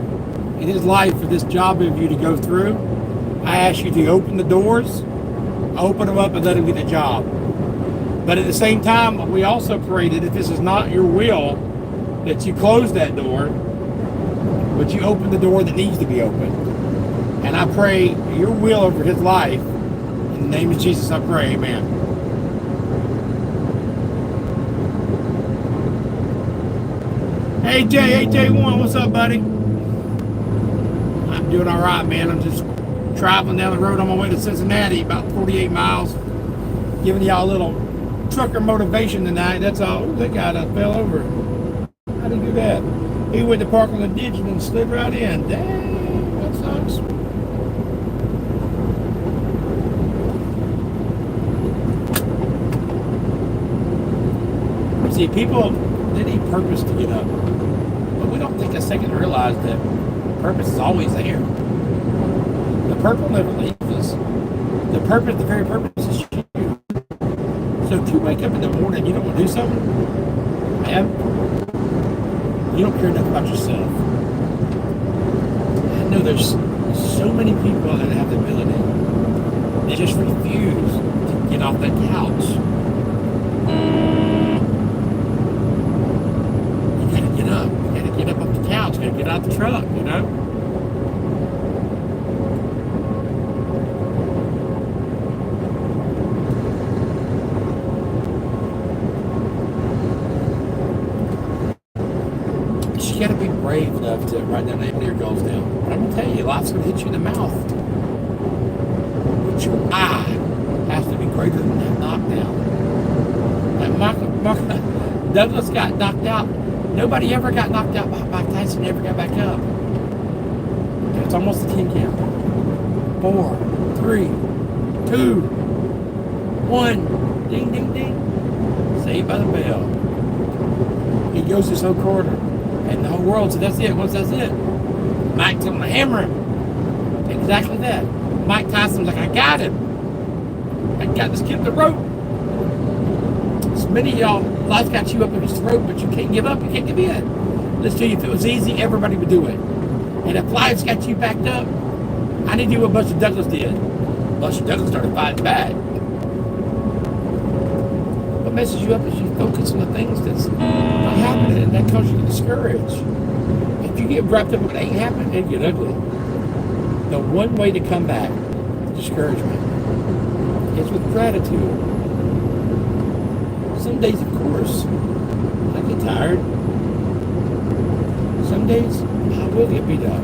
in his life for this job of you to go through, I ask you to open the doors, open them up and let him get a job. But at the same time, we also pray that if this is not your will, that you close that door, but you open the door that needs to be opened. And I pray your will over his life. In the name of Jesus, I pray, amen. Hey AJ1, what's up, buddy? I'm doing all right, man. I'm just traveling down the road on my way to Cincinnati, about 48 miles. Giving y'all a little trucker motivation tonight. That's all. Ooh, that guy that fell over. How did he do that? He went to park on the ditch and then slid right in. Dang, that sucks. See, people, they need purpose to get up. But we don't take a second to realize that purpose is always there. The purpose never leaves us. The very purpose is you. So if you wake up in the morning and you don't want to do something, man, you don't care enough about yourself. I know there's so many people that have the ability. They just refuse to get off that couch. You gotta get up. You gotta get up off the couch. You gotta get out the truck, you know? You gotta be brave enough to write down your goals down. But I'm gonna tell you, life's gonna hit you in the mouth. But your eye has to be greater than that knockdown. Like Douglas got knocked out. Nobody ever got knocked out by Mike Tyson, never got back up. And it's almost a 10 count. 4, 3, 2, 1. Ding, ding, ding. Saved by the bell. He goes this whole quarter. And the whole world said, that's it. Once that's it, Mike's going to hammer him. Exactly that. Mike Tyson's like, I got him. I got this kid the rope. So many of y'all, life got you up in his throat, but you can't give up. You can't give in. Let's tell you, if it was easy, everybody would do it. And if life's got you backed up, I need to do what Buster Douglas did. Buster Douglas started fighting back. What messes you up is you focus on the things that's not happening, and that causes you to get discouraged. If you get wrapped up in what ain't happening, it'll get ugly. The one way to combat discouragement is with gratitude. Some days, of course, get tired. Some days I will get beat up.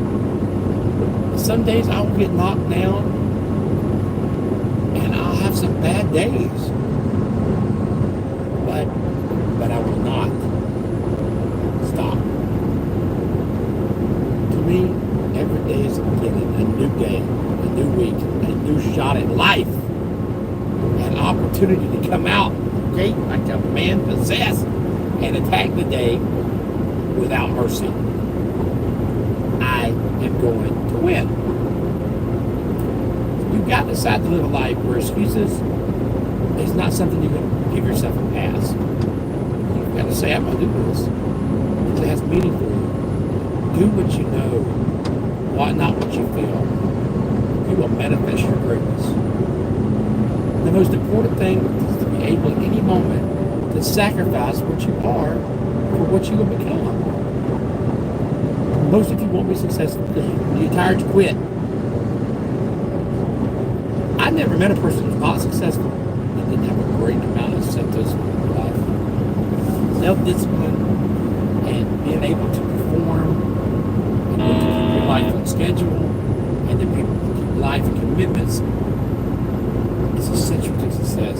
Some days I will get knocked down, and I'll have some bad days. But I will not stop. To me, every day is a beginning, a new day, a new week, a new shot at life, an opportunity to come out, okay, like a man possessed, and attack the day without mercy. I am going to win. You've got to decide to live a life where excuses is not something you can give yourself a pass. You've got to say, I'm going to do this. Because it has meaning for you. Do what you know, not what you feel. You will manifest your greatness. The most important thing is to be able at any moment to sacrifice what you are for what you will become. Most of you won't be successful because you're tired to quit. I never met a person who's not successful and didn't have a great amount of symptoms in life. Self-discipline and being able to perform and to keep your life on schedule and to keep life and commitments is essential to success.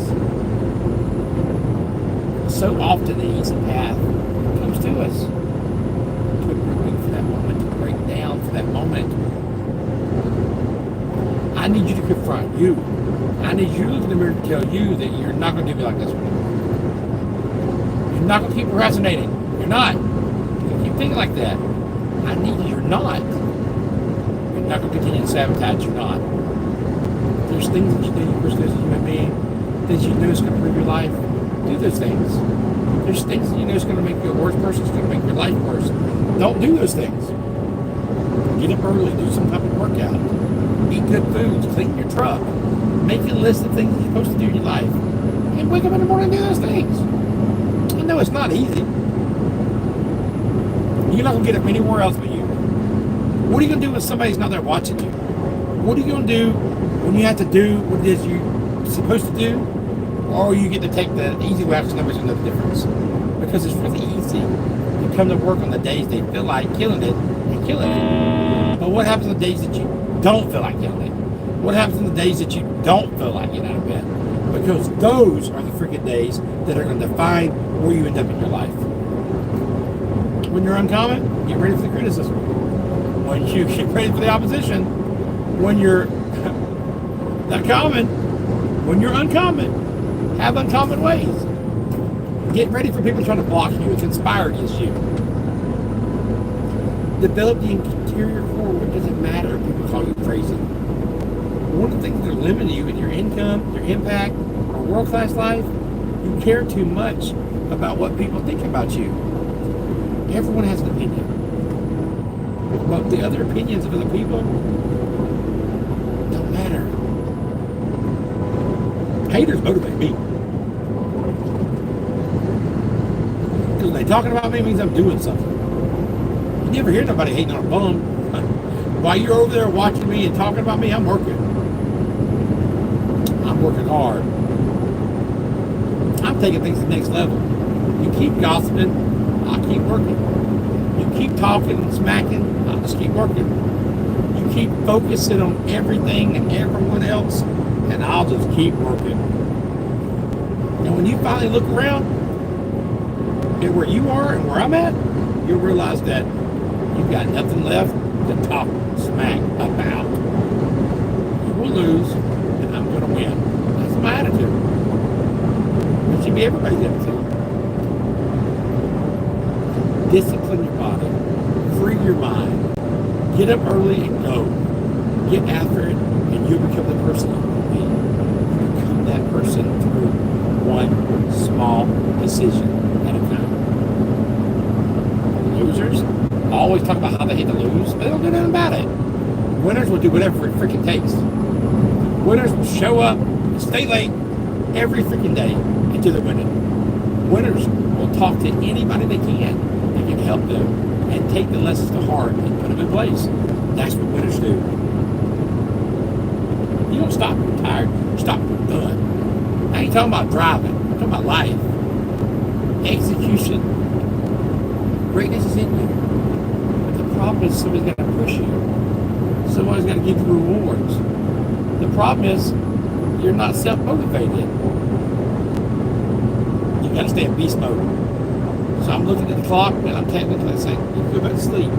So often the easy path comes to us. To break for that moment, to break down for that moment. I need you to confront you. I need you to look in the mirror to tell you that you're not going to do me like this anymore. You're not going to keep procrastinating. You're not. You're going to keep thinking like that. I need you. You're not. You're not going to continue to sabotage. You're not. There's things that you know you're supposed to do as a human being, things you know is going to improve your life. Do those things. There's things that you know is going to make you a worse person. It's going to make your life worse. Don't do those things. Get up early. Do some type of workout. Eat good foods. Clean your truck. Make a list of things you're supposed to do in your life. And wake up in the morning and do those things. I know it's not easy. You're not going to get up anywhere else but you. What are you going to do when somebody's not there watching you? What are you going to do when you have to do what it is you're supposed to do? Or you get to take the easy way out because nobody's going to know the difference? Because it's really easy to come to work on the days they feel like killing it and killing it. But what happens on the days that you don't feel like killing it? What happens on the days that you don't feel like getting out of bed? Because those are the freaking days that are going to define where you end up in your life. When you're uncommon, get ready for the criticism. When you get ready for the opposition, when you're not common, when you're uncommon, have uncommon ways. Get ready for people trying to block you and conspire against you. Develop the interior core. What does it matter if people call you crazy? One of the things that are limiting you in your income, your impact, or world-class life, you care too much about what people think about you. Everyone has an opinion. But the other opinions of other people don't matter. Haters motivate me. Because when they're talking about me, it means I'm doing something. You never hear nobody hating on a bum. While you're over there watching me and talking about me, I'm working. I'm working hard. I'm taking things to the next level. You keep gossiping, I'll keep working. You keep talking and smacking, I'll just keep working. You keep focusing on everything and everyone else, and I'll just keep working. And when you finally look around at where you are and where I'm at, you'll realize that you've got nothing left to talk smack about. You will lose, and I'm going to win. That's my attitude. That should be everybody's attitude. Discipline your body. Free your mind. Get up early and go. Get after it, and you'll become the person you want to be. You become that person through one small decision at a time. Losers always talk about how they hate to lose, but they don't do nothing about it. Winners will do whatever it freaking takes. Winners will show up and stay late every freaking day until they're winning. Winners will talk to anybody they can that can help them and take the lessons to heart and put them in place. That's what winners do. You don't stop when you're tired, you stop when you're done. I ain't talking about driving, I'm talking about life. Execution greatness is in you. But the problem is somebody's got to push you. Somebody's got to give you rewards. The problem is you're not self-motivated. You got to stay in beast mode. So I'm looking at the clock and I'm technically saying, you can go back to sleep.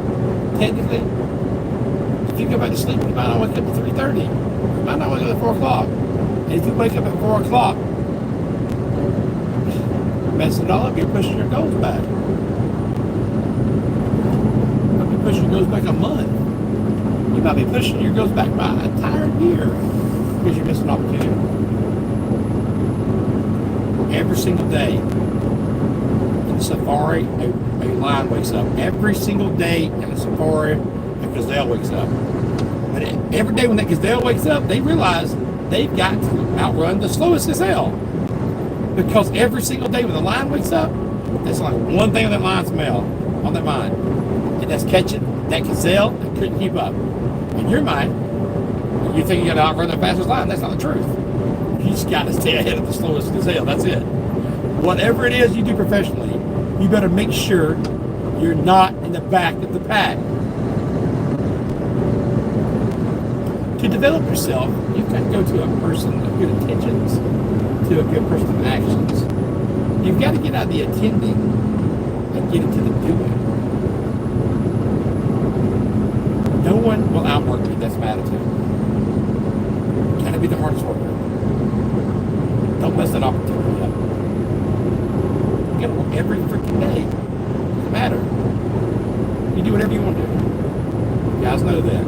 Technically, if you go back to sleep, you might not wake up at 3:30. You might not wake up at 4 o'clock. And if you wake up at 4 o'clock, messing it all up, you're pushing your goals back. You might be pushing your goals back a month. You might be pushing your goals back by an entire year because you're missing opportunity. Every single day in the safari, a lion wakes up. Every single day in the safari, a gazelle wakes up. But every day when that gazelle wakes up, they realize they've got to outrun the slowest gazelle. Because every single day when the lion wakes up, there's only one thing on that lion's on their mind. And that's catching that gazelle that couldn't keep up. In your mind, you think you got to outrun the fastest lion. That's not the truth. You just got to stay ahead of the slowest gazelle. That's it. Whatever it is you do professionally, you better make sure you're not in the back of the pack. To develop yourself, you've got to go to a person of good intentions, to a good person of actions. You've got to get out of the attending and get into the doing. No one will outwork me. That's my attitude. Got to be the hardest worker. Don't mess that opportunity up. You got to work every freaking day. Doesn't matter. You do whatever you want to do. You guys know that.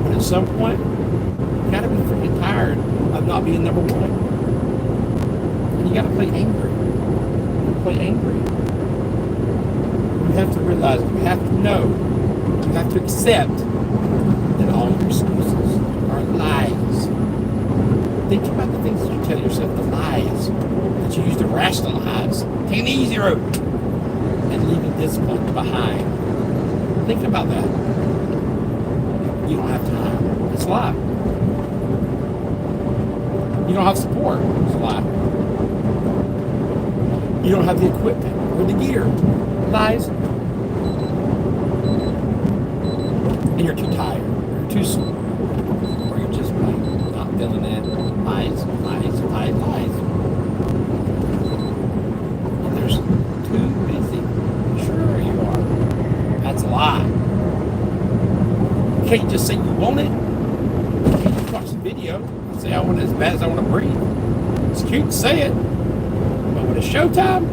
But at some point, you got to be freaking tired of not being number one. And you got to play angry. Play angry. You have to realize, you have to know, you have to accept that all your excuses are lies. Think about the things that you tell yourself, the lies that you use to rationalize. Take the easy road and leaving discipline behind. Think about that. You don't have time. It's a lie. You don't have support. It's a lie. You don't have the equipment or the gear. Lies. And you're too tired. You're too sore. Or you're just like not feeling it. Lies, lies, lies, lies. And there's too busy. Sure you are. That's a lie. You can't just say you want it. You can't just watch the video and say I want it as bad as I want to breathe. It's cute to say it. But when it's showtime,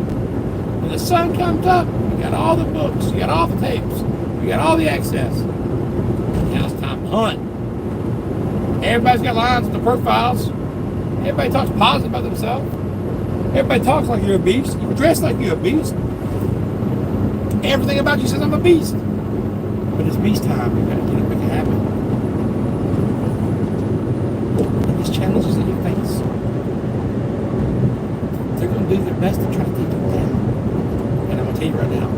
when the sun comes up, you got all the books, you got all the tapes, you got all the access. Now it's time to hunt. Everybody's got lines in the profiles. Everybody talks positive about themselves. Everybody talks like you're a beast. You dress like you're a beast. Everything about you says I'm a beast. But it's beast time. You gotta get it, make it happen. And these challenges that you face, they're gonna do their best to try to take you down. And I'm gonna tell you right now,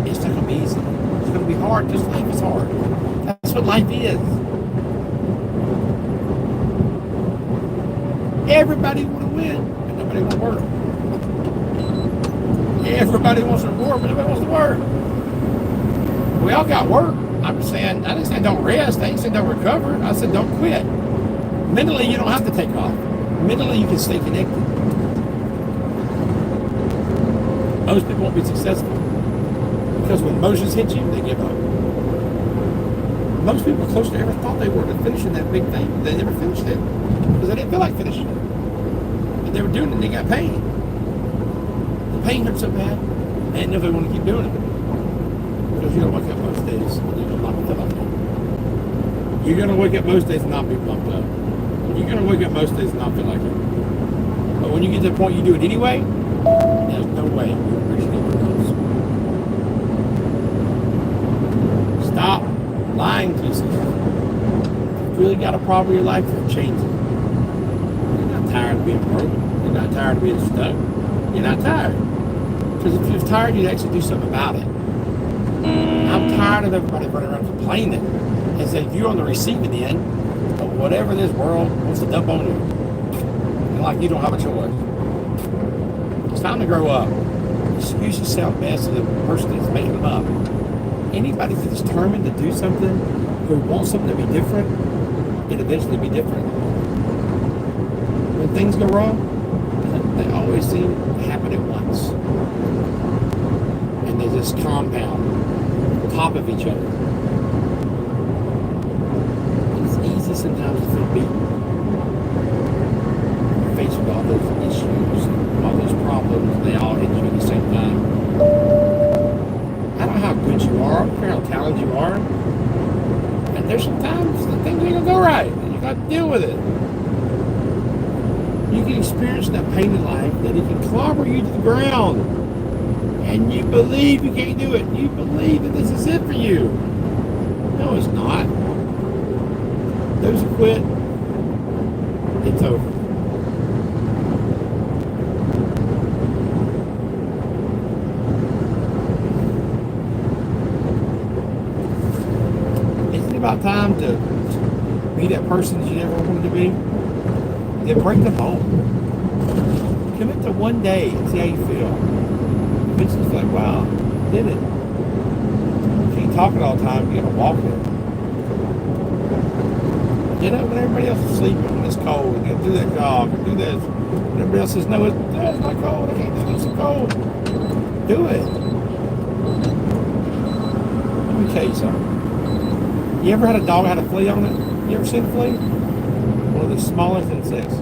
it's not gonna be easy. It's gonna be hard. Just life is hard. That's what life is. Everybody want to win, but nobody want to work. Everybody wants to reward, but nobody wants to work. We all got work. I'm just saying, I didn't say don't rest. I didn't say don't recover. I said don't quit. Mentally, you don't have to take off. Mentally, you can stay connected. Most people won't be successful because when emotions hit you, they give up. Most people close to ever thought they were to finishing that big thing. They never finished it because they didn't feel like finishing it. But they were doing it and they got pain. The pain hurt so bad, they didn't know they want to keep doing it. Because you're going to wake up most days and you're not feel like it. You're going to wake up most days and not be pumped up. You're going to wake up most days and not feel like it. But when you get to the point you do it anyway, there's no way you appreciate your goals. Stop lying to yourself. If you really got a problem in your life, then change it. You're not tired of being broke. You're not tired of being stuck. You're not tired. Because if you're tired, you'd actually do something about it. I'm tired of everybody running around complaining as if you're on the receiving end of whatever this world wants to dump on you. And like you don't have a choice. It's time to grow up. excuses sound best to the person that's making them up. Anybody that's determined to do something, who wants something to be different, it'll eventually be different. When things go wrong, they always seem to happen at once. And they just compound on top of each other. It's easy sometimes to feel beaten. You're faced with all those issues, all those problems, they all hit you at the same time. I don't know how good you are, I don't care how talented you are. And there's sometimes the things ain't gonna go right, and you got to deal with it. You can experience that pain in life that it can clobber you to the ground. And you believe you can't do it. You believe that this is it for you. No, it's not. Those who quit, it's over. Isn't it about time to be that person that you never wanted to be? Then bring them home. Commit to one day and see how you feel. Eventually it's like, wow, did it. You can't talk it all the time, you gotta walk it. Get up when everybody else is sleeping, when it's cold, you gotta do that jog, do this. And everybody else says, no, it's not cold, I can't do it, it's so cold. Do it. Let me tell you something. You ever had a dog that had a flea on it? You ever seen a flea? One of the smallest insects.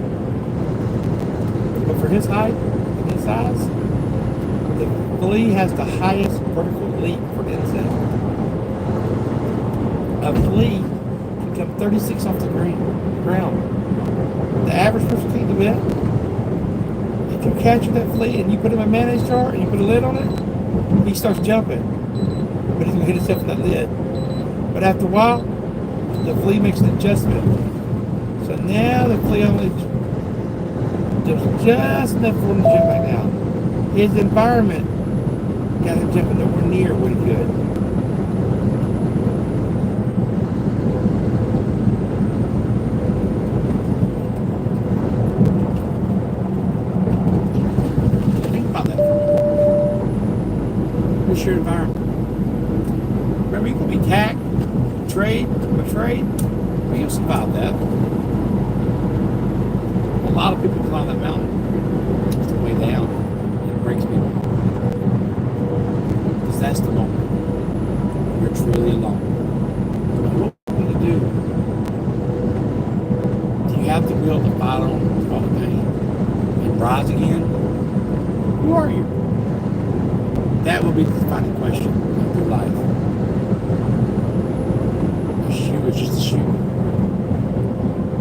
But for his height and his size, the flea has the highest vertical leap for an insect. A flea can come 36 off the ground. The average person can't do that. If you capture that flea and you put him in a mayonnaise jar and you put a lid on it, he starts jumping. But he's going to hit himself in that lid. But after a while, the flea makes an adjustment. So now the flea only jumps just enough for him to jump back down. His environment got him jumping nowhere near what he could. Think about that for a minute. What's your environment? Remember, you can be attacked, betrayed, but you'll survive that. A lot of people climb that mountain. It's the way down. It breaks people. Because that's the moment. You're truly alone. What are you going to do? Do you have the will to fight on through all the pain and rise again? Who are you? That will be the defining question of your life. A shoe is just a shoe.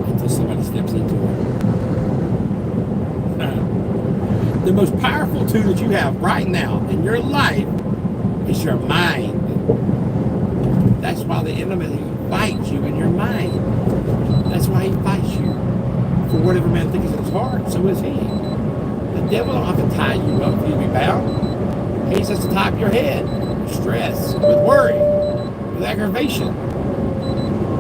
Until somebody steps into it. The most powerful tool that you have right now in your life is your mind. That's why the enemy fights you in your mind. That's why he fights you. For whatever man thinks in his heart, so is he. The devil don't have to tie you up for you to be bound. He just has to tie up your head with stress, with worry, with aggravation,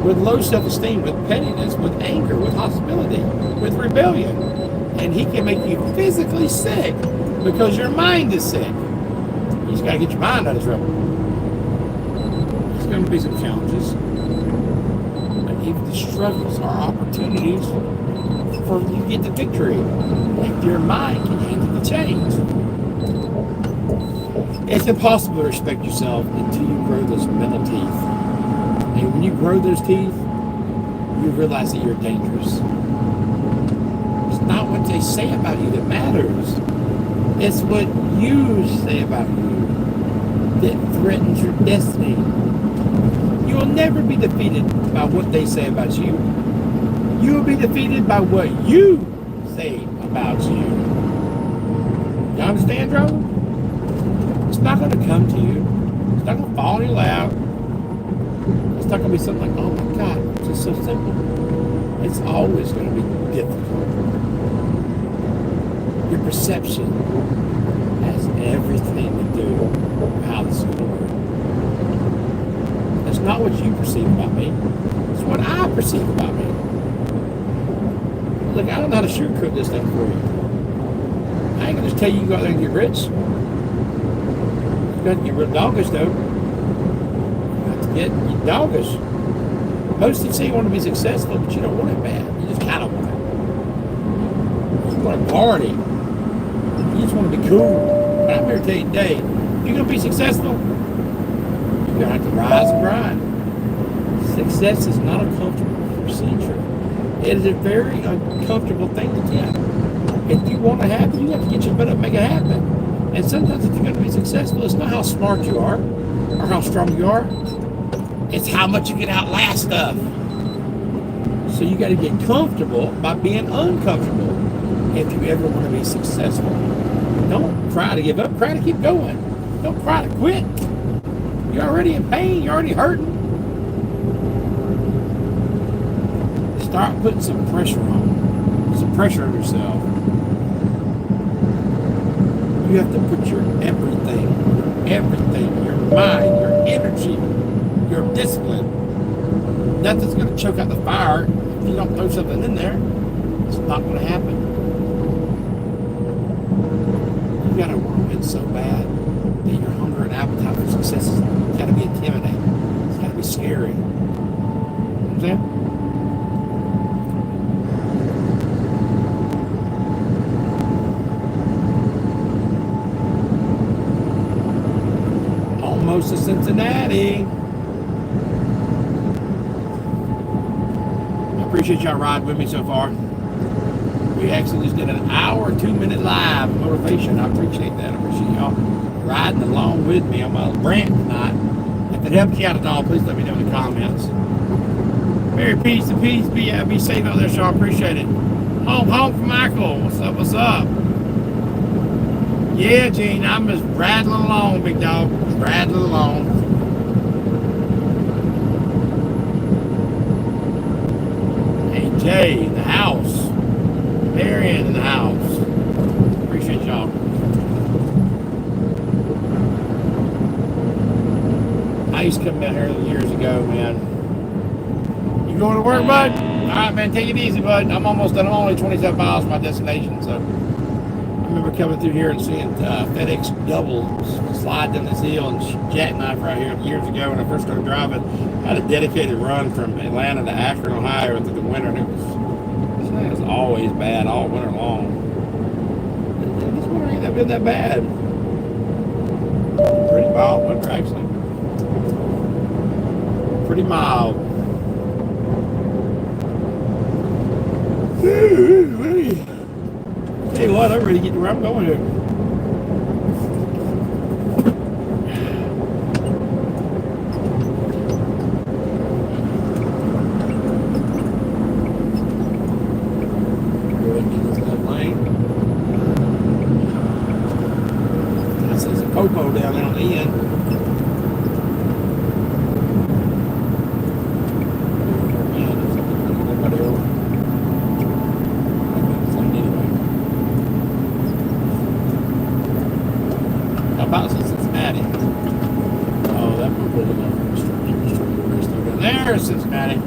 with low self-esteem, with pettiness, with anger, with hostility, with rebellion. And he can make you physically sick because your mind is sick. You just got to get your mind out of trouble. There's going to be some challenges. But even the struggles are opportunities for you to get the victory. If your mind can handle the change. It's impossible to respect yourself until you grow those mental teeth. And when you grow those teeth, you realize that you're dangerous. It's not what they say about you that matters. It's what you say about you that threatens your destiny. You will never be defeated by what they say about you. You will be defeated by what you say about you. You understand, Joe? It's not going to come to you. It's not going to fall in your lap. It's not going to be something like, oh my God, it's just so simple. It's always going to be difficult. Your perception has everything to do with how this is going to work. It's not what you perceive about me. It's what I perceive about me. Look, I don't know how to sugarcoat this thing for you. I ain't going to just tell you go out there and get rich. You got to get real doggish, though. You got to get doggish. Most of you say you want to be successful, but you don't want it bad. You just kind of want it. You want to party. You just want to be cool. But I'm here to tell you today, if you're going to be successful, you're going to have to rise and grind. Success is not a comfortable procedure. It is a very uncomfortable thing to do. If you want to happen, you have to get your butt up and make it happen. And sometimes if you're going to be successful, it's not how smart you are or how strong you are. It's how much you can outlast stuff. So you got to get comfortable by being uncomfortable if you ever want to be successful. Don't try to give up. Try to keep going. Don't try to quit. You're already in pain. You're already hurting. Start putting some pressure on. Some pressure on yourself. You have to put your everything, your mind, your energy, your discipline. Nothing's going to choke out the fire if you don't throw something in there. It's not going to happen. You got to want it so bad that your hunger and appetite for success has got to be intimidating. It's got to be scary. You know what I'm saying? Almost to Cincinnati. I appreciate y'all riding with me so far. We actually just did an hour, 2-minute live motivation. I appreciate that. I appreciate y'all riding along with me on my rant tonight. If it helps you out at all, please let me know in the comments. Merry peace and peace. Be safe out there, Shawn. Appreciate it. Home from Michael. What's up? What's up? Yeah, Gene, I'm just rattling along, big dog. Just rattling along. Hey, Jay, in the house. Marion in the house. Appreciate y'all. I used to come down here years ago, man. You going to work, bud? All right, man, take it easy, bud. I'm almost done. I'm only 27 miles from my destination, so... I remember coming through here and seeing FedEx double slide down this hill and jackknife right here years ago when I first started driving. I had a dedicated run from Atlanta to Akron, Ohio through the winter, and it was always bad all winter long. And this winter ain't been that bad. Pretty mild winter, actually. Pretty mild. Hey, what? I'm ready to get to where I'm going here. Go ahead and get this left lane. I see some popo down there on the end. About Cincinnati. Oh, that one pulled it off. There's Cincinnati.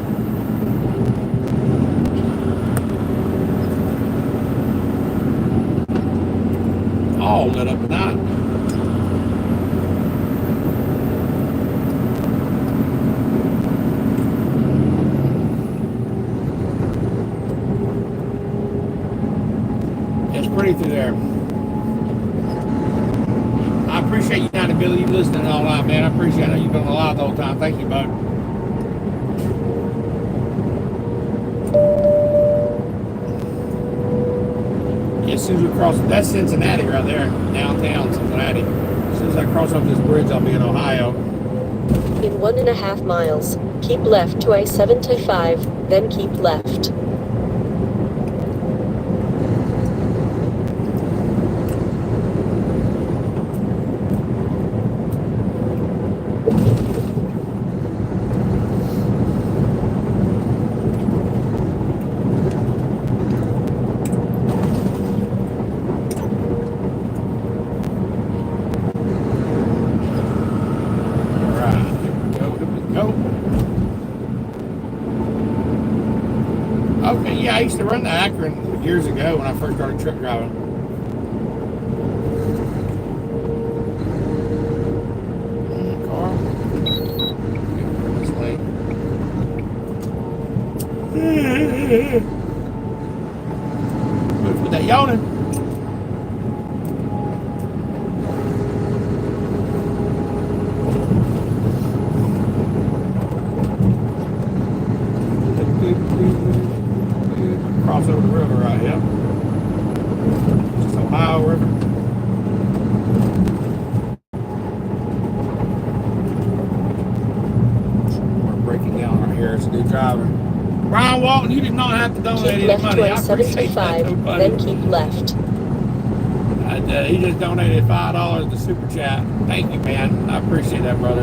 All lit up at night. It's pretty through there. I appreciate you down to Billy. You listening all night, man. I appreciate it. You've been alive the whole time. Thank you, bud. Yeah, as soon as we cross, that's Cincinnati right there, downtown Cincinnati. As soon as I cross over this bridge, I'll be in Ohio. In 1.5 miles, keep left to I-75, then keep left. Okay, yeah, I used to run to Akron years ago when I first started truck driving. With that yawning. Cross over the river right here. It's Ohio River. We're breaking down our here as a new driver. Brian Walton, you did not have to donate Keep any left money. to I appreciate that, I-75, buddy. then keep left. He just donated $5 to Super Chat. Thank you, man. I appreciate that, brother.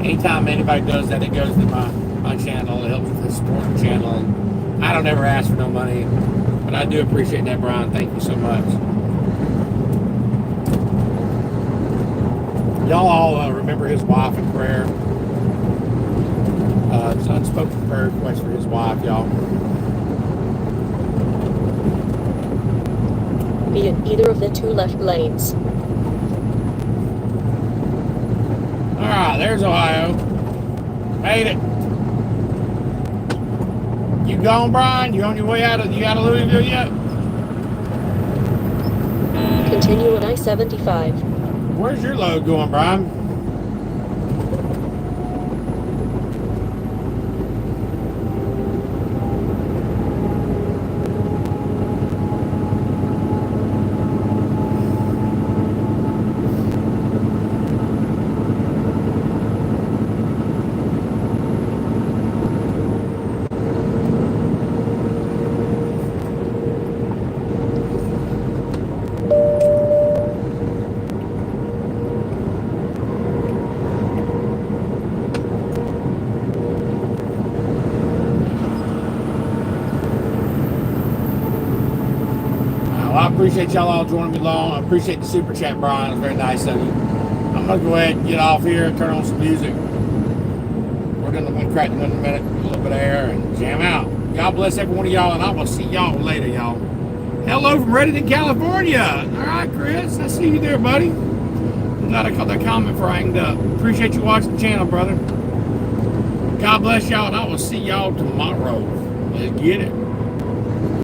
Anytime anybody does that, it goes to my channel. It helps with the support the channel. And I don't ever ask for no money, but I do appreciate that, Brian. Thank you so much. Y'all all remember his wife in prayer. It's an unspoken prayer request for his wife, y'all. Be in either of the two left lanes. All right, there's Ohio. Made it. You gone, Brian? You on your way out of Louisville yet? Continue on I-75. Where's your load going, Brian? Well, I appreciate y'all all joining me along. I appreciate the super chat, Brian. It was very nice of you. I'm going to go ahead and get off here and turn on some music. We're going to crack in a minute, a little bit of air, and jam out. God bless every one of y'all, and I will see y'all later, y'all. Hello from Reddington, California. All right, Chris. I see you there, buddy. I'm glad I caught that comment before I hanged up. Appreciate you watching the channel, brother. God bless y'all, and I will see y'all tomorrow. Let's get it.